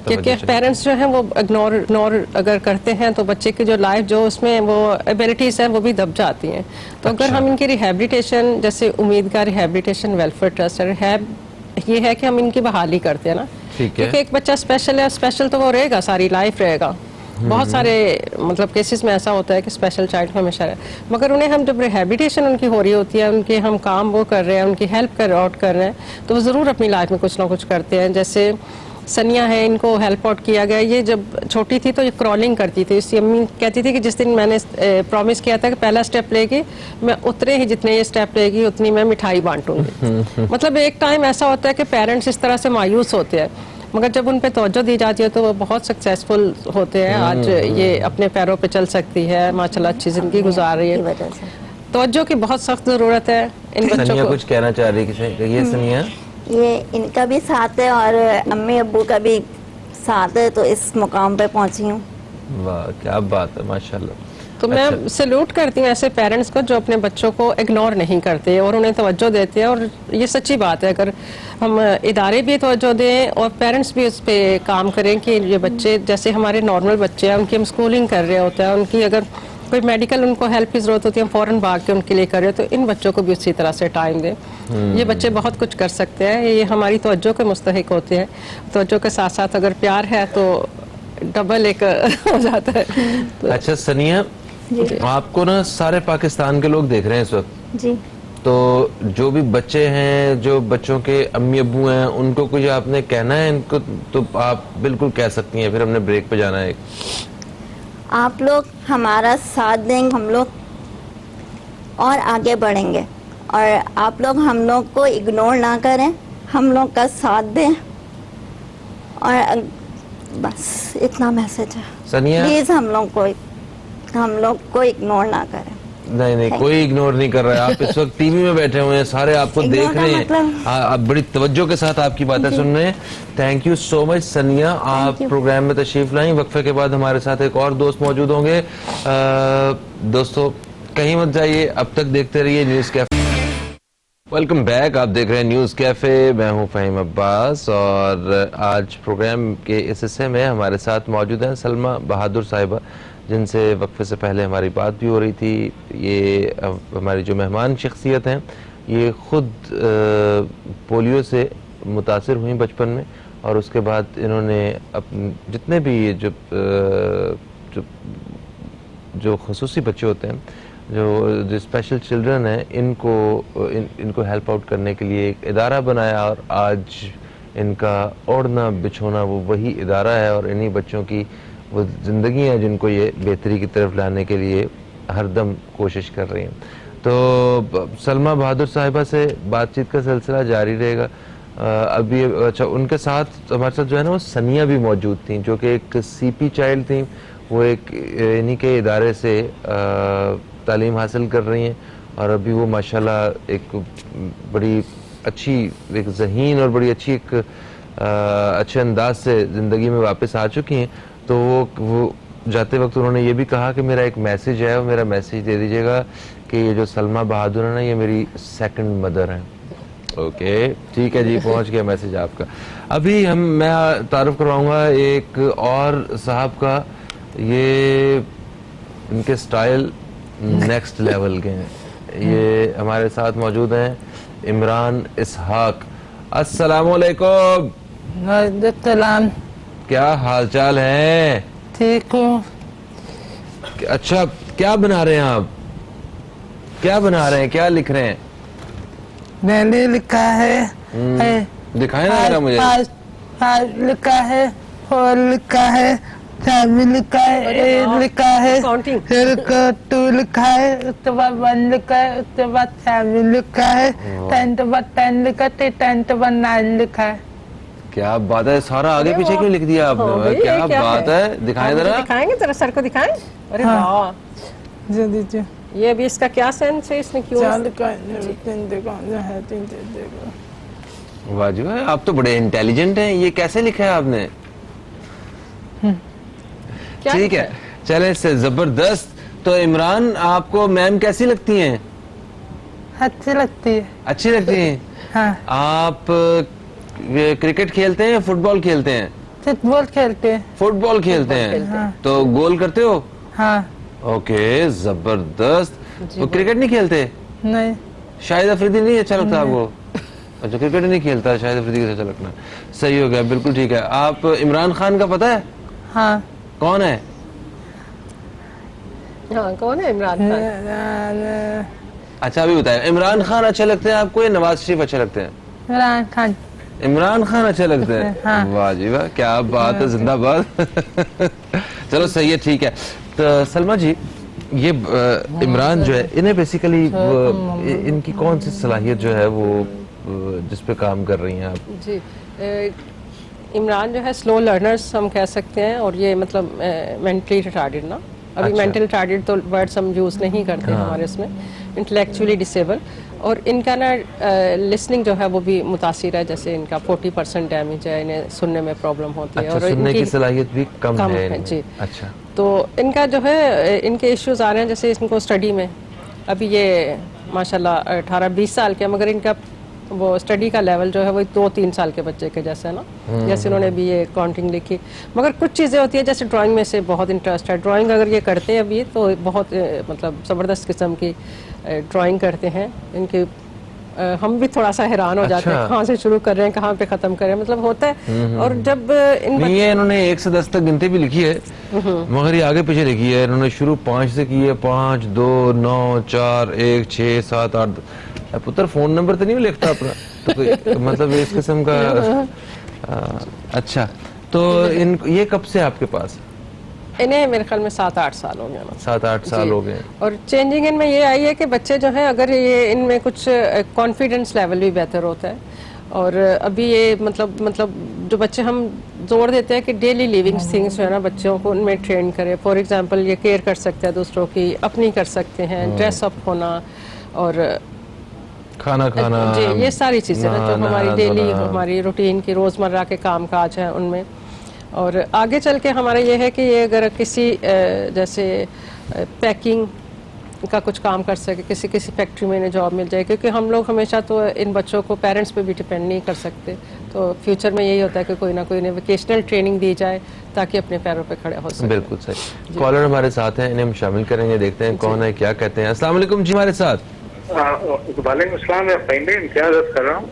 क्योंकि पेरेंट्स जो हैं वो इग्नोर अगर करते हैं तो बच्चे की जो लाइफ जो उसमें वो एबिलिटीज है वो भी दब जाती हैं। तो अगर हम इनकी रिहेबिलिटेशन, जैसे उम्मीद का रिहेबिलिटेशन वेलफेयर ट्रस्ट रिहैब, ये है कि हम इनकी बहाली करते हैं ना, क्योंकि एक बच्चा स्पेशल है, स्पेशल तो वो रहेगा, सारी लाइफ रहेगा। बहुत सारे मतलब केसेस में ऐसा होता है कि स्पेशल चाइल्ड हमेशा है, मगर उन्हें हम जब रिहेबिलिटेशन उनकी हो रही होती है, उनके हम काम वो कर रहे हैं, उनकी हेल्प आउट कर रहे हैं, तो वो ज़रूर अपनी लाइफ में कुछ ना कुछ करते हैं। जैसे सनिया है, इनको हेल्प आउट किया गया। ये जब छोटी थी तो ये क्रॉलिंग करती थी। इसकी अम्मी कहती थी कि जिस दिन मैंने प्रॉमिस किया था कि पहला स्टेप लेगी, मैं उतने ही जितने ये स्टेप लेगी उतनी मैं मिठाई बांटूंगी। मतलब एक टाइम ऐसा होता है कि पेरेंट्स इस तरह से मायूस होते हैं, मगर जब उन पे तवज्जो दी जाती है तो वो बहुत सक्सेसफुल होते हैं। आज ये अपने पैरों पे चल सकती है, माशाल्लाह अच्छी जिंदगी गुजार रही है। तवज्जो की बहुत सख्त जरूरत है इन बच्चों को। कुछ कहना चाह रही है ये सनिया? ये इनका भी साथ है और अम्मी अब्बू का भी साथ है, तो इस मुकाम पे पहुंची हूँ। वाह क्या बात है, माशाल्लाह। तो मैं सैल्यूट करती हूँ ऐसे पेरेंट्स को जो अपने बच्चों को इग्नोर नहीं करते और उन्हें तवज्जो देते हैं। और ये सच्ची बात है, अगर हम इदारे भी तवज्जो दें और पेरेंट्स भी उस पर काम करें कि ये बच्चे जैसे हमारे नॉर्मल बच्चे हैं, उनकी हम स्कूलिंग कर रहे होते हैं, उनकी अगर कोई मेडिकल उनको हेल्प की जरूरत होती है, हम फौरन भाग के उनके लिए कर रहे हो, तो इन बच्चों को भी उसी तरह से टाइम दें। ये बच्चे बहुत कुछ कर सकते हैं, ये हमारी तवज्जो के मुस्तहिक होते हैं। तवज्जो के साथ साथ अगर प्यार है तो डबल एक हो जाता है। तो अच्छा सनिया, आपको ना सारे पाकिस्तान के लोग देख रहे हैं इस वक्त जी। तो जो भी बच्चे हैं, जो बच्चों के अम्मी अब्बू हैं, उनको कुछ आपने कहना है इनको तो आप बिल्कुल कह सकती हैं। फिर हमने ब्रेक पे जाना है। आप लोग हमारा साथ देंगे, हम लोग और आगे बढ़ेंगे, और आप लोग हम लोग को इग्नोर ना करें, हम लोग का साथ दें, और बस इतना मैसेज है। सनिया प्लीज हम लोग को इग्नोर ना करें। नहीं, कोई इग्नोर नहीं कर रहा है। आप इस वक्त टीवी में बैठे हुए हैं, सारे आपको देख रहे हैं, मतलब आप बड़ी तवज्जो के साथ आपकी बातें सुन रहे हैं। थैंक यू सो मच सनिया, आप प्रोग्राम में तशरीफ लाई। वक्फे के बाद हमारे साथ एक और दोस्त मौजूद होंगे। दोस्तों कहीं मत जाइए, अब तक देखते रहिए न्यूज कैफे। वेलकम बैक, आप देख रहे हैं न्यूज कैफे। मैं हूं फहीम अब्बास और आज प्रोग्राम के इस हिस्से में हमारे साथ मौजूद हैं सलमा बहादुर साहिबा, जिनसे वक्फे से पहले हमारी बात भी हो रही थी। ये हमारी जो मेहमान शख्सियत हैं, ये ख़ुद पोलियो से मुतासिर हुई बचपन में, और उसके बाद इन्होंने जितने भी ये जो खसूसी बच्चे होते हैं, जो स्पेशल चिल्ड्रन हैं, इनको हेल्प आउट करने के लिए एक इदारा बनाया, और आज इनका ओढ़ना बिछोना वो वही इदारा है, और इन्हीं बच्चों की वो ज़िंदगी है जिनको ये बेहतरी की तरफ लाने के लिए हरदम कोशिश कर रही हैं। तो सलमा बहादुर साहिबा से बातचीत का सिलसिला जारी रहेगा। अभी अच्छा, उनके साथ हमारे साथ जो है ना वो सनिया भी मौजूद थी, जो कि एक सीपी चाइल्ड थी। वो एक इन्हीं के इदारे से तालीम हासिल कर रही हैं, और अभी वो माशाल्लाह एक बड़ी अच्छी, एक ज़हीन और बड़ी अच्छी एक अच्छे अंदाज से ज़िंदगी में वापस आ चुकी हैं। तो वो जाते वक्त उन्होंने ये भी कहा कि मेरा एक मैसेज है, और मेरा मैसेज दे दीजिएगा कि ये जो सलमा बहादुर है ना, ये मेरी सेकंड मदर है। ओके ठीक है जी, पहुंच गया मैसेज आपका। अभी मैं तारुफ करवाऊंगा एक और साहब का। ये इनके स्टाइल नेक्स्ट लेवल के हैं। ये हमारे साथ मौजूद हैं इमरान इसहाक। अस्सलाम वालेकुम। वालेकुम। क्या हालचाल है? ठीक हूँ। अच्छा, क्या बना रहे हैं आप? क्या बना रहे हैं, क्या लिख रहे हैं? मैंने लिखा है, दिखाए ना जरा मुझे। आज लिखा है, और लिखा है, चाबी लिखा है, ए लिखा है, फिर टू लिखा है, उसके बाद 1 लिखा है, उसके बाद चाबी लिखा है, 10 के बाद 10 लिखा है, 10 के बाद 9 लिखा है। क्या बात है, सारा आगे पीछे क्यों लिख दिया आपने? क्या बात है, दिखाएं जरा। दिखाएंगे जरा, सर को दिखाएं। अरे वाह, जी दीजिए। ये अभी इसका क्या सेंस है, इसने क्यों? वाह जी वाह, आप तो बड़े इंटेलिजेंट हैं। ये कैसे लिखा है आपने? ठीक है, चले से जबरदस्त। तो इमरान, आपको मैम कैसी लगती हैं? अच्छी लगती है। अच्छी लगती हैं? हाँ। आप क्रिकेट खेलते हैं या फुटबॉल खेलते हैं? फुटबॉल खेलते हैं। फुटबॉल खेलते हैं, तो गोल करते हो? हाँ। ओके, जबरदस्त। तो क्रिकेट नहीं खेलते? नहीं। शाहिद अफरीदी नहीं अच्छा लगता आपको? अच्छा, क्रिकेट नहीं खेलता, शाहिद अफरीदी का अच्छा लगना। सही हो गया, बिल्कुल ठीक है। आप इमरान खान का पता है? हाँ। कौन है? हाँ, कौन है इमरान खान? अच्छा अभी बताया, इमरान खान अच्छा लगते हैं आपको या नवाज शरीफ अच्छा लगते हैं? इमरान खान। इमरान खान अच्छा लगता है? हाँ। वाह जी वाह, क्या बात है, जिंदाबाद। चलो सही है, ठीक है। तो सलमा जी, ये इमरान जो है, इन्हें बेसिकली इनकी कौन सी सलाहियत जो है वो जिस पे काम कर रही हैं आप? जी, इमरान जो है स्लो लर्नर्स हम कह सकते हैं, और ये मतलब मेंटली रिटार्डेड ना, अभी अच्छा। मेंटल रिटार्डेड तो वर्ड्स हम यूज़ नहीं करते हमारे इसमें, इंटेलेक्चुअली डिसेबल। और इनका ना लिसनिंग जो है वो भी मुतासिर है, जैसे इनका 40% डैमेज है, इन्हें सुनने में माशाल्लाह होती है। अच्छा, और सुनने इनकी की सलाहियत भी कम है इनमें। जी। अच्छा, तो इनका जो है इनके इश्यूज आ रहे हैं, जैसे इनको स्टडी में, अभी ये माशाल्लाह 18-20 साल के, मगर इनका वो स्टडी का लेवल जो है वो 2-3 साल के बच्चे के जैसे है ना। जैसे उन्होंने भी ये काउंटिंग लिखी, मगर कुछ चीज़ें होती है, जैसे ड्राइंग में से बहुत इंटरेस्ट है। ड्राइंग अगर ये करते हैं अभी तो बहुत मतलब ज़बरदस्त किस्म की ड्राइंग करते हैं इनके। हम भी थोड़ा सा हैरान हो जाते हैं, कहाँ से शुरू कर रहे हैं, कहाँ पे ख़त्म कर रहे हैं, मतलब होता है। और जब नहीं, ये इन्होंने 1 से 10 तक गिनती भी लिखी है, मगर ये आगे पीछे लिखी है। इन्होंने शुरू 5 से की है, 5, 2, 9, 4, 1, 6, 7, 8। पुत्र फोन नंबर तो नहीं लिखता अपना, तो कोई मतलब इस किस्म का। अच्छा, तो इन ये कब से आपके पास? इन्हें मेरे ख्याल में 7-8 साल हो गए ना। 7-8 साल हो गए। और चेंजिंग इनमें ये आई है कि बच्चे जो हैं, अगर ये इनमें कुछ कॉन्फिडेंस लेवल भी बेहतर होता है। और अभी ये मतलब जो बच्चे हम जोर देते हैं कि डेली लिविंग थिंग्स जो है ना, बच्चों को उनमें ट्रेन करें। फॉर एग्जांपल ये केयर कर सकते हैं दूसरों की, अपनी कर सकते हैं, ड्रेस अप होना और खाना खाना, जी, ये सारी चीज़ें ना जो हमारी डेली धोना। हमारी रूटीन की रोज़मर्रा के काम काज हैं उनमें। और आगे चल के हमारा ये है कि ये अगर किसी जैसे पैकिंग का कुछ काम कर सके, किसी फैक्ट्री में इन्हें जॉब मिल जाए, क्योंकि हम लोग हमेशा तो इन बच्चों को पेरेंट्स पे भी डिपेंड नहीं कर सकते। तो फ्यूचर में यही होता है कि कोई ना कोई इन्हें वोकेशनल ट्रेनिंग दी जाए ताकि अपने पैरों पे खड़े हो सके। बिल्कुल सही। कॉलर हमारे साथ हैं, इन्हें हम शामिल करेंगे, देखते हैं कौन है, क्या कहते हैं। अस्सलाम वालेकुम जी, हमारे साथ। वालेकुम अस्सलाम, मैं फ़हीम इम्तियाज कर रहा हूँ।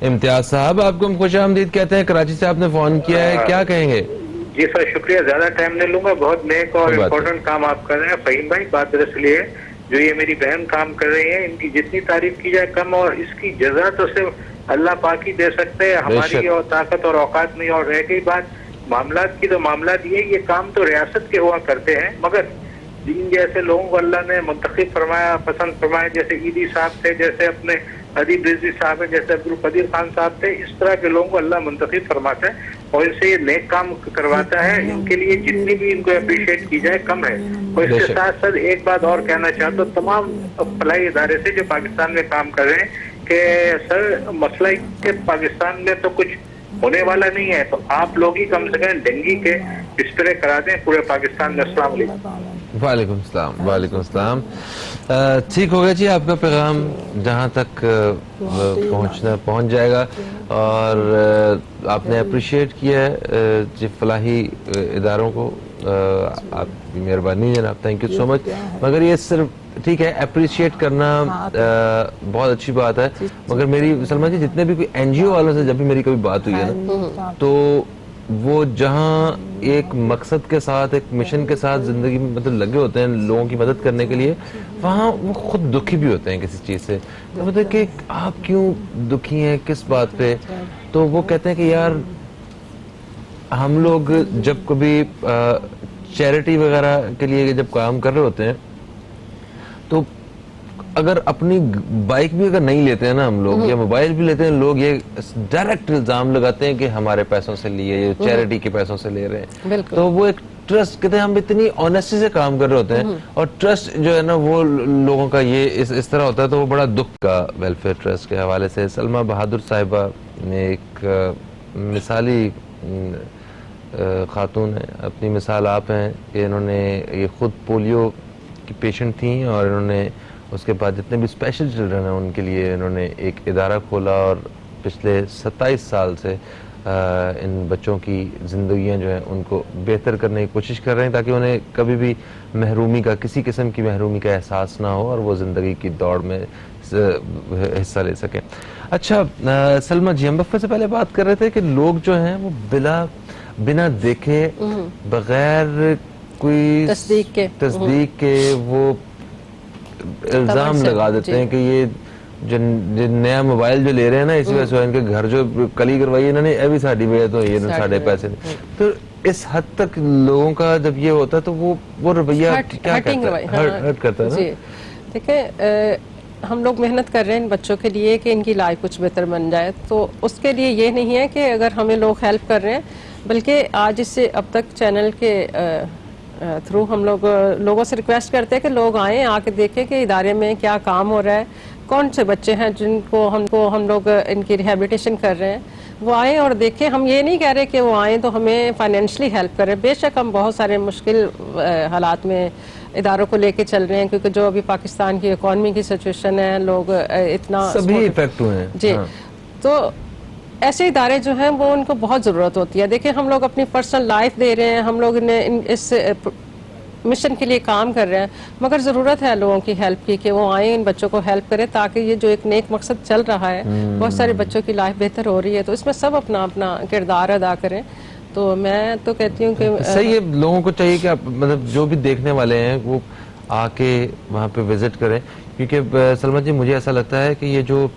इम्तियाज साहब, आपको हम खुश आमदीद कहते हैं। कराची से आपने फोन किया है, क्या कहेंगे? जी सर, शुक्रिया, ज्यादा टाइम नहीं लूंगा। बहुत नेक और इम्पोर्टेंट काम आप कर रहे हैं फ़हीम भाई। बात दरअसल ये है, जो ये मेरी बहन काम कर रही है, इनकी जितनी तारीफ की जाए कम, और इसकी जजा तो सिर्फ अल्लाह पाक ही दे सकते हैं, हमारी और ताकत और औकात नहीं। और रह गई बात मामलात की, तो मामलात ये काम तो रियासत के हुआ करते हैं, मगर जिन जैसे लोगों को अल्लाह ने मुंतखब फरमाया, पसंद फरमाया, जैसे ईदी साहब थे, जैसे अपने अदीब रिजवी साहब है, जैसे अब्दुल कदीर खान साहब थे, इस तरह के लोगों को अल्लाह मुंतखब फरमाता है और इनसे ये नेक काम करवाता है। इनके लिए जितनी भी इनको अप्रिशिएट की जाए कम है। और इसके साथ साथ एक बात और कहना चाहता हूँ तमाम फलाई इदारे से जो पाकिस्तान में काम कर रहे हैं कि सर मसला के पाकिस्तान में तो कुछ होने वाला नहीं है, तो आप लोग ही कम से कम डेंगू के स्प्रे करा दें पूरे पाकिस्तान में। अस्सलाम वालेकुम। वालेकुम सलाम। वालेकुम सलाम। ठीक हो गया जी, आपका पैगाम जहाँ तक पहुँच जाएगा। और आपने अप्रिशिएट किया है जी फलाही इदारों को, आपकी मेहरबानी जनाब, थैंक यू सो मच। मगर ये सिर्फ ठीक है, अप्रिशिएट करना बहुत अच्छी बात है, मगर मेरी सलमा जी जितने भी कोई एनजीओ वालों से जब भी मेरी कभी बात हुई है ना, तो वो जहाँ एक मकसद के साथ, एक मिशन के साथ जिंदगी में मतलब लगे होते हैं लोगों की मदद करने के लिए, वहाँ वो खुद दुखी भी होते हैं किसी चीज़ से। तो मतलब कि आप क्यों दुखी हैं, किस बात पे? तो वो कहते हैं कि यार हम लोग जब कभी चैरिटी वगैरह के लिए जब काम कर रहे होते हैं, तो अगर अपनी बाइक भी अगर नहीं लेते हैं ना हम लोग, या मोबाइल भी लेते हैं लोग, ये डायरेक्ट इल्जाम लगाते हैं कि हमारे पैसों से लिए, ये चैरिटी के पैसों से ले रहे हैं। तो वो एक ट्रस्ट, कहते हैं हम इतनी ऑनेस्टी से काम कर रहे होते हैं, और ट्रस्ट जो है ना वो लोगों का ये इस तरह होता है, तो वो बड़ा दुख का। वेलफेयर ट्रस्ट के हवाले से सलमा बहादुर साहिबा ने एक मिसाली खातून है, अपनी मिसाल आप हैं कि इन्होंने ये खुद पोलियो की पेशेंट थी, और इन्होंने उसके बाद जितने भी स्पेशल चिल्ड्रन हैं उनके लिए इन्होंने एक इदारा खोला, और पिछले 27 साल से इन बच्चों की ज़िंदगियां जो हैं उनको बेहतर करने की कोशिश कर रहे हैं ताकि उन्हें कभी भी महरूमी का, किसी किस्म की महरूमी का एहसास ना हो और वो ज़िंदगी की दौड़ में हिस्सा ले सकें। अच्छा सलमा जी, हम वक्फे से पहले बात कर रहे थे कि लोग जो हैं वो बिना देखे बगैर कोई तस्दीक के वो इल्ज़ाम लगा देते हैं कि ये जो नया मोबाइल जो ले रहे हैं ना, इसी वजह से इनके घर जो कली करवाई इन्होंने अभी साड़ी वजह तो ये साढ़े पैसे नहीं। तो इस हद तक लोगों का जब ये होता है तो वो रवैया क्या हर्ट करता है ना। देखिए हम लोग मेहनत कर रहे हैं इन बच्चों के लिए कि इनकी लाइफ कुछ बेहतर बन जाए, तो उसके लिए ये नहीं है कि अगर हमें लोग हेल्प कर रहे हैं, बल्कि आज इससे अब तक चैनल के थ्रू हम लोग लोगों से रिक्वेस्ट करते हैं कि लोग आएँ, आके देखें कि इदारे में क्या काम हो रहा है, कौन से बच्चे हैं जिनको हम लोग इनकी रिहेबिलिटेशन कर रहे हैं, वो आएँ और देखें। हम ये नहीं कह रहे कि वो आएँ तो हमें फाइनेंशली हेल्प करें, बेशक हम बहुत सारे मुश्किल हालात में इदारों को लेके चल रहे हैं, क्योंकि जो अभी पाकिस्तान की इकॉनमी की सिचुएशन है, लोग इतना सभी इफेक्ट हुए हैं जी। तो ऐसे इदारे जो हैं वो उनको बहुत ज़रूरत होती है। देखिए हम लोग अपनी पर्सनल लाइफ दे रहे हैं, हम लोग इस मिशन के लिए काम कर रहे हैं, मगर ज़रूरत है लोगों की हेल्प की कि वो आए, इन बच्चों को हेल्प करें, ताकि ये जो एक नेक मकसद चल रहा है, बहुत सारे बच्चों की लाइफ बेहतर हो रही है, तो इसमें सब अपना अपना किरदार अदा करें। तो मैं तो कहती हूँ कि सही है, लोगों को चाहिए कि आप मतलब जो भी देखने वाले हैं वो आके वहाँ पे विजिट करें, क्योंकि सलमा जी मुझे ऐसा लगता है कि ये जो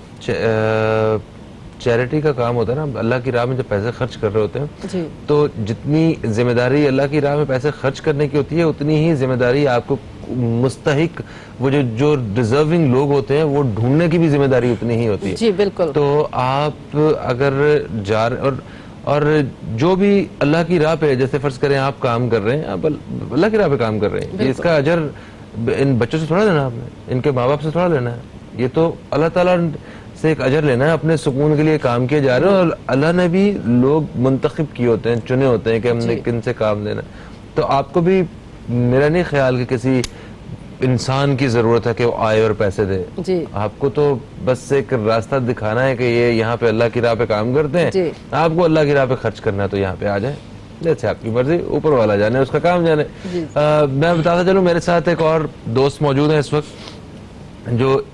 चैरिटी का काम होता है ना, अल्लाह की राह में जब पैसे खर्च कर रहे होते हैं जी, तो जितनी जिम्मेदारी अल्लाह की राह में पैसे खर्च करने की होती है, उतनी ही जिम्मेदारी आपको मुस्तहिक वो जो डिजर्विंग लोग होते हैं वो ढूंढने की भी जिम्मेदारी उतनी ही होती है। जी बिल्कुल। तो आप अगर जा और जो भी अल्लाह की राह पे, जैसे फर्ज करें आप काम कर रहे हैं, आप अल्लाह की राह पे काम कर रहे हैं, इसका अजर इन बच्चों से थोड़ा लेना आपने, इनके माँ बाप से थोड़ा लेना है, ये तो अल्लाह ताला से एक अजर लेना है, अपने सुकून के लिए काम किए जा रहे हैं, और अल्लाह ने भी लोग मुंतखब किए होते हैं, चुने होते हैं कि हमने किन से काम लेना। तो आपको भी मेरा नहीं ख्याल कि किसी इंसान की जरूरत है कि वो आए और पैसे दे जी। आपको तो बस एक रास्ता दिखाना है कि ये यहाँ पे अल्लाह की राह पे काम करते हैं, आपको अल्लाह की राह पे खर्च करना है तो यहाँ पे आ जाए, जैसे आपकी मर्जी, ऊपर वाला जाने उसका काम जाने। मैं बताता चलूँ, मेरे साथ एक और दोस्त मौजूद है इस वक्त जो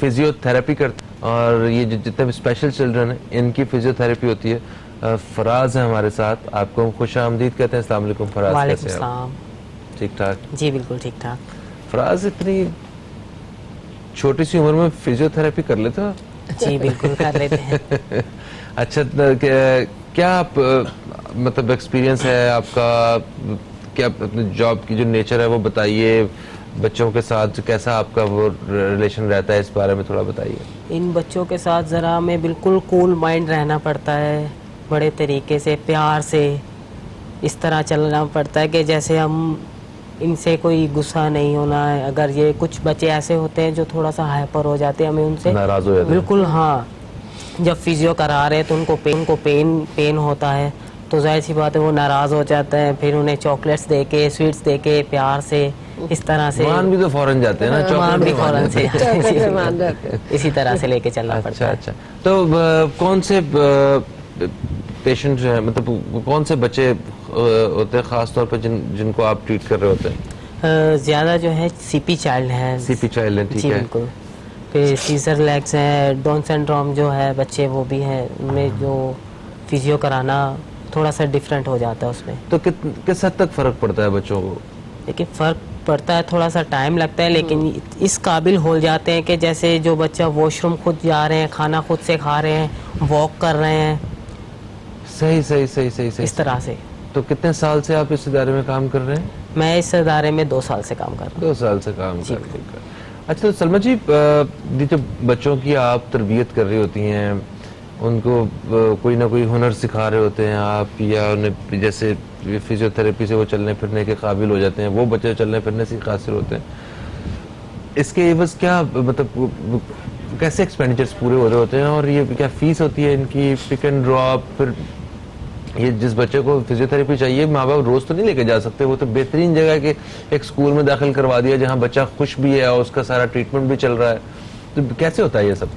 फिजियोथेरेपी करते हैं, और ये जितने भी स्पेशल चिल्ड्रन हैं इनकी फिजियोथेरेपी होती है। फराज है हमारे साथ, आपको हम खुश आमदीद कहते हैं। अस्सलाम वालेकुम फराज, कैसे हैं आप? ठीक ठाक जी, बिल्कुल ठीक ठाक। फराज, इतनी छोटी सी उम्र में फिजियोथेरेपी कर लेते हो? जी बिल्कुल कर लेते हैं। अच्छा, क्या आप मतलब एक्सपीरियंस है आपका, क्या अपने जॉब की जो नेचर है वो बताइए, बच्चों के साथ कैसा आपका वो रिलेशन रहता है, इस बारे में थोड़ा बताइए। इन बच्चों के साथ ज़रा हमें बिल्कुल कूल माइंड रहना पड़ता है, बड़े तरीके से, प्यार से इस तरह चलना पड़ता है कि जैसे हम इनसे कोई गुस्सा नहीं होना है। अगर ये कुछ बच्चे ऐसे होते हैं जो थोड़ा सा हाइपर हो जाते हैं, हमें उनसे नाराज हो जाते हैं। बिल्कुल हाँ, जब फिजियो करा रहे हैं तो उनको पेन होता है, तो जाहिर सी बात है वो नाराज हो जाते हैं, फिर उन्हें चॉकलेट्स देके, स्वीट्स देके, प्यार से, इस तरह से मान भी तो फौरन जाते हैं ना, मान भी फौरन से जाते इसी तरह से लेके चलना पड़ता है। अच्छा, तो कौन से पेशेंट जो है, मतलब कौन से बच्चे होते हैं खास तौर पर जिनको आप ट्रीट कर रहे होते हैं? ज्यादा जो है सीपी चाइल्ड है। सीपी चाइल्ड है, ठीक है, बिल्कुल। फिर सीजर लेग्स है, डाउन सिंड्रोम जो है बच्चे वो भी हैं, उनमें जो फिजियो कराना थोड़ा सा डिफरेंट हो जाता है उसमें। तो किस हद तक फर्क पड़ता है बच्चों को? देखिए फर्क पड़ता है, थोड़ा सा टाइम लगता है, लेकिन इस काबिल हो जाते हैं कि जैसे जो बच्चा वॉशरूम खुद जा रहे हैं, खाना खुद से खा रहे हैं, वॉक कर रहे हैं। सही इस तरह से। तो कितने साल से आप इस इदारे में काम कर रहे हैं? मैं इस इदारे में 2 साल से काम कर रहा हूँ। 2 साल से काम कर रहे हैं। अच्छा, तो सलमा जी, जो बच्चों की आप तरबियत कर रही होती हैं, उनको कोई ना कोई हुनर सिखा रहे होते हैं आप, या उन्हें जैसे फिजियोथेरेपी से वो चलने फिरने के काबिल हो जाते हैं, वो बच्चे चलने फिरने से कासिर होते हैं, इसके एवज क्या मतलब कैसे एक्सपेंडिचर्स पूरे हो रहे होते हैं, और ये क्या फीस होती है इनकी, पिक एंड ड्रॉप? फिर ये जिस बच्चे को फिजियोथेरेपी चाहिए, माँ बाप रोज तो नहीं लेके जा सकते, वो तो बेहतरीन जगह के एक स्कूल में दाखिल करवा दिया जहाँ बच्चा खुश भी है और उसका सारा ट्रीटमेंट भी चल रहा है, तो कैसे होता है ये सब?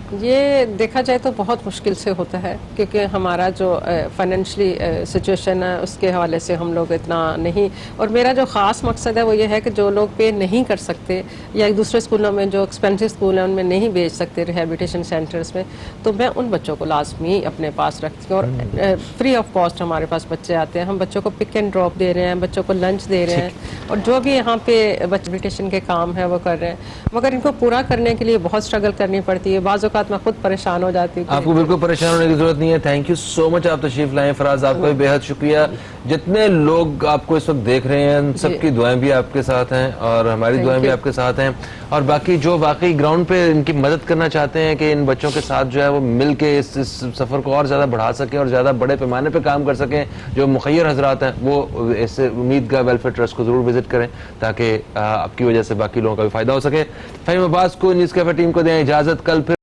ये देखा जाए तो बहुत मुश्किल से होता है, क्योंकि हमारा जो फाइनेंशियली सिचुएशन है उसके हवाले से हम लोग इतना नहीं, और मेरा जो ख़ास मकसद है वो ये है कि जो लोग पे नहीं कर सकते या एक दूसरे स्कूलों में जो एक्सपेंसिव स्कूल हैं उनमें नहीं भेज सकते रिहेबिलिटेशन सेंटर्स में, तो मैं उन बच्चों को लाजमी अपने पास रखती हूँ और फ्री ऑफ कॉस्ट हमारे पास बच्चे आते हैं। हम बच्चों को पिक एंड ड्रॉप दे रहे हैं, बच्चों को लंच दे रहे हैं, और जो भी यहाँ पे रिहेबिलिटेशन के काम है वो कर रहे हैं, मगर इनको पूरा करने के लिए बहुत स्ट्रगल करनी पड़ती है। बाज़ औक़ात मैं खुद परेशान हो जाती हूँ। आपको बिल्कुल परेशान होने की जरूरत नहीं है। थैंक यू सो मच, आप तशरीफ लाए फराज, आपका भी बेहद शुक्रिया। जितने लोग आपको इस वक्त देख रहे हैं सबकी दुआएं भी आपके साथ हैं और हमारी दुआएं भी आपके साथ हैं, और बाकी जो वाकई ग्राउंड पे इनकी मदद करना चाहते हैं कि इन बच्चों के साथ जो है वो मिल के इस सफ़र को और ज़्यादा बढ़ा सकें और ज़्यादा बड़े पैमाने पे काम कर सकें, जो मुखय्यर हजरात हैं वो इस उम्मीदगाह वेलफेयर ट्रस्ट को ज़रूर विजिट करें ताकि आपकी वजह से बाकी लोगों का भी फ़ायदा हो सके। फ़हीम अब्बास को, न्यूज़ कैफ़े टीम को दें इजाज़त। कल फिर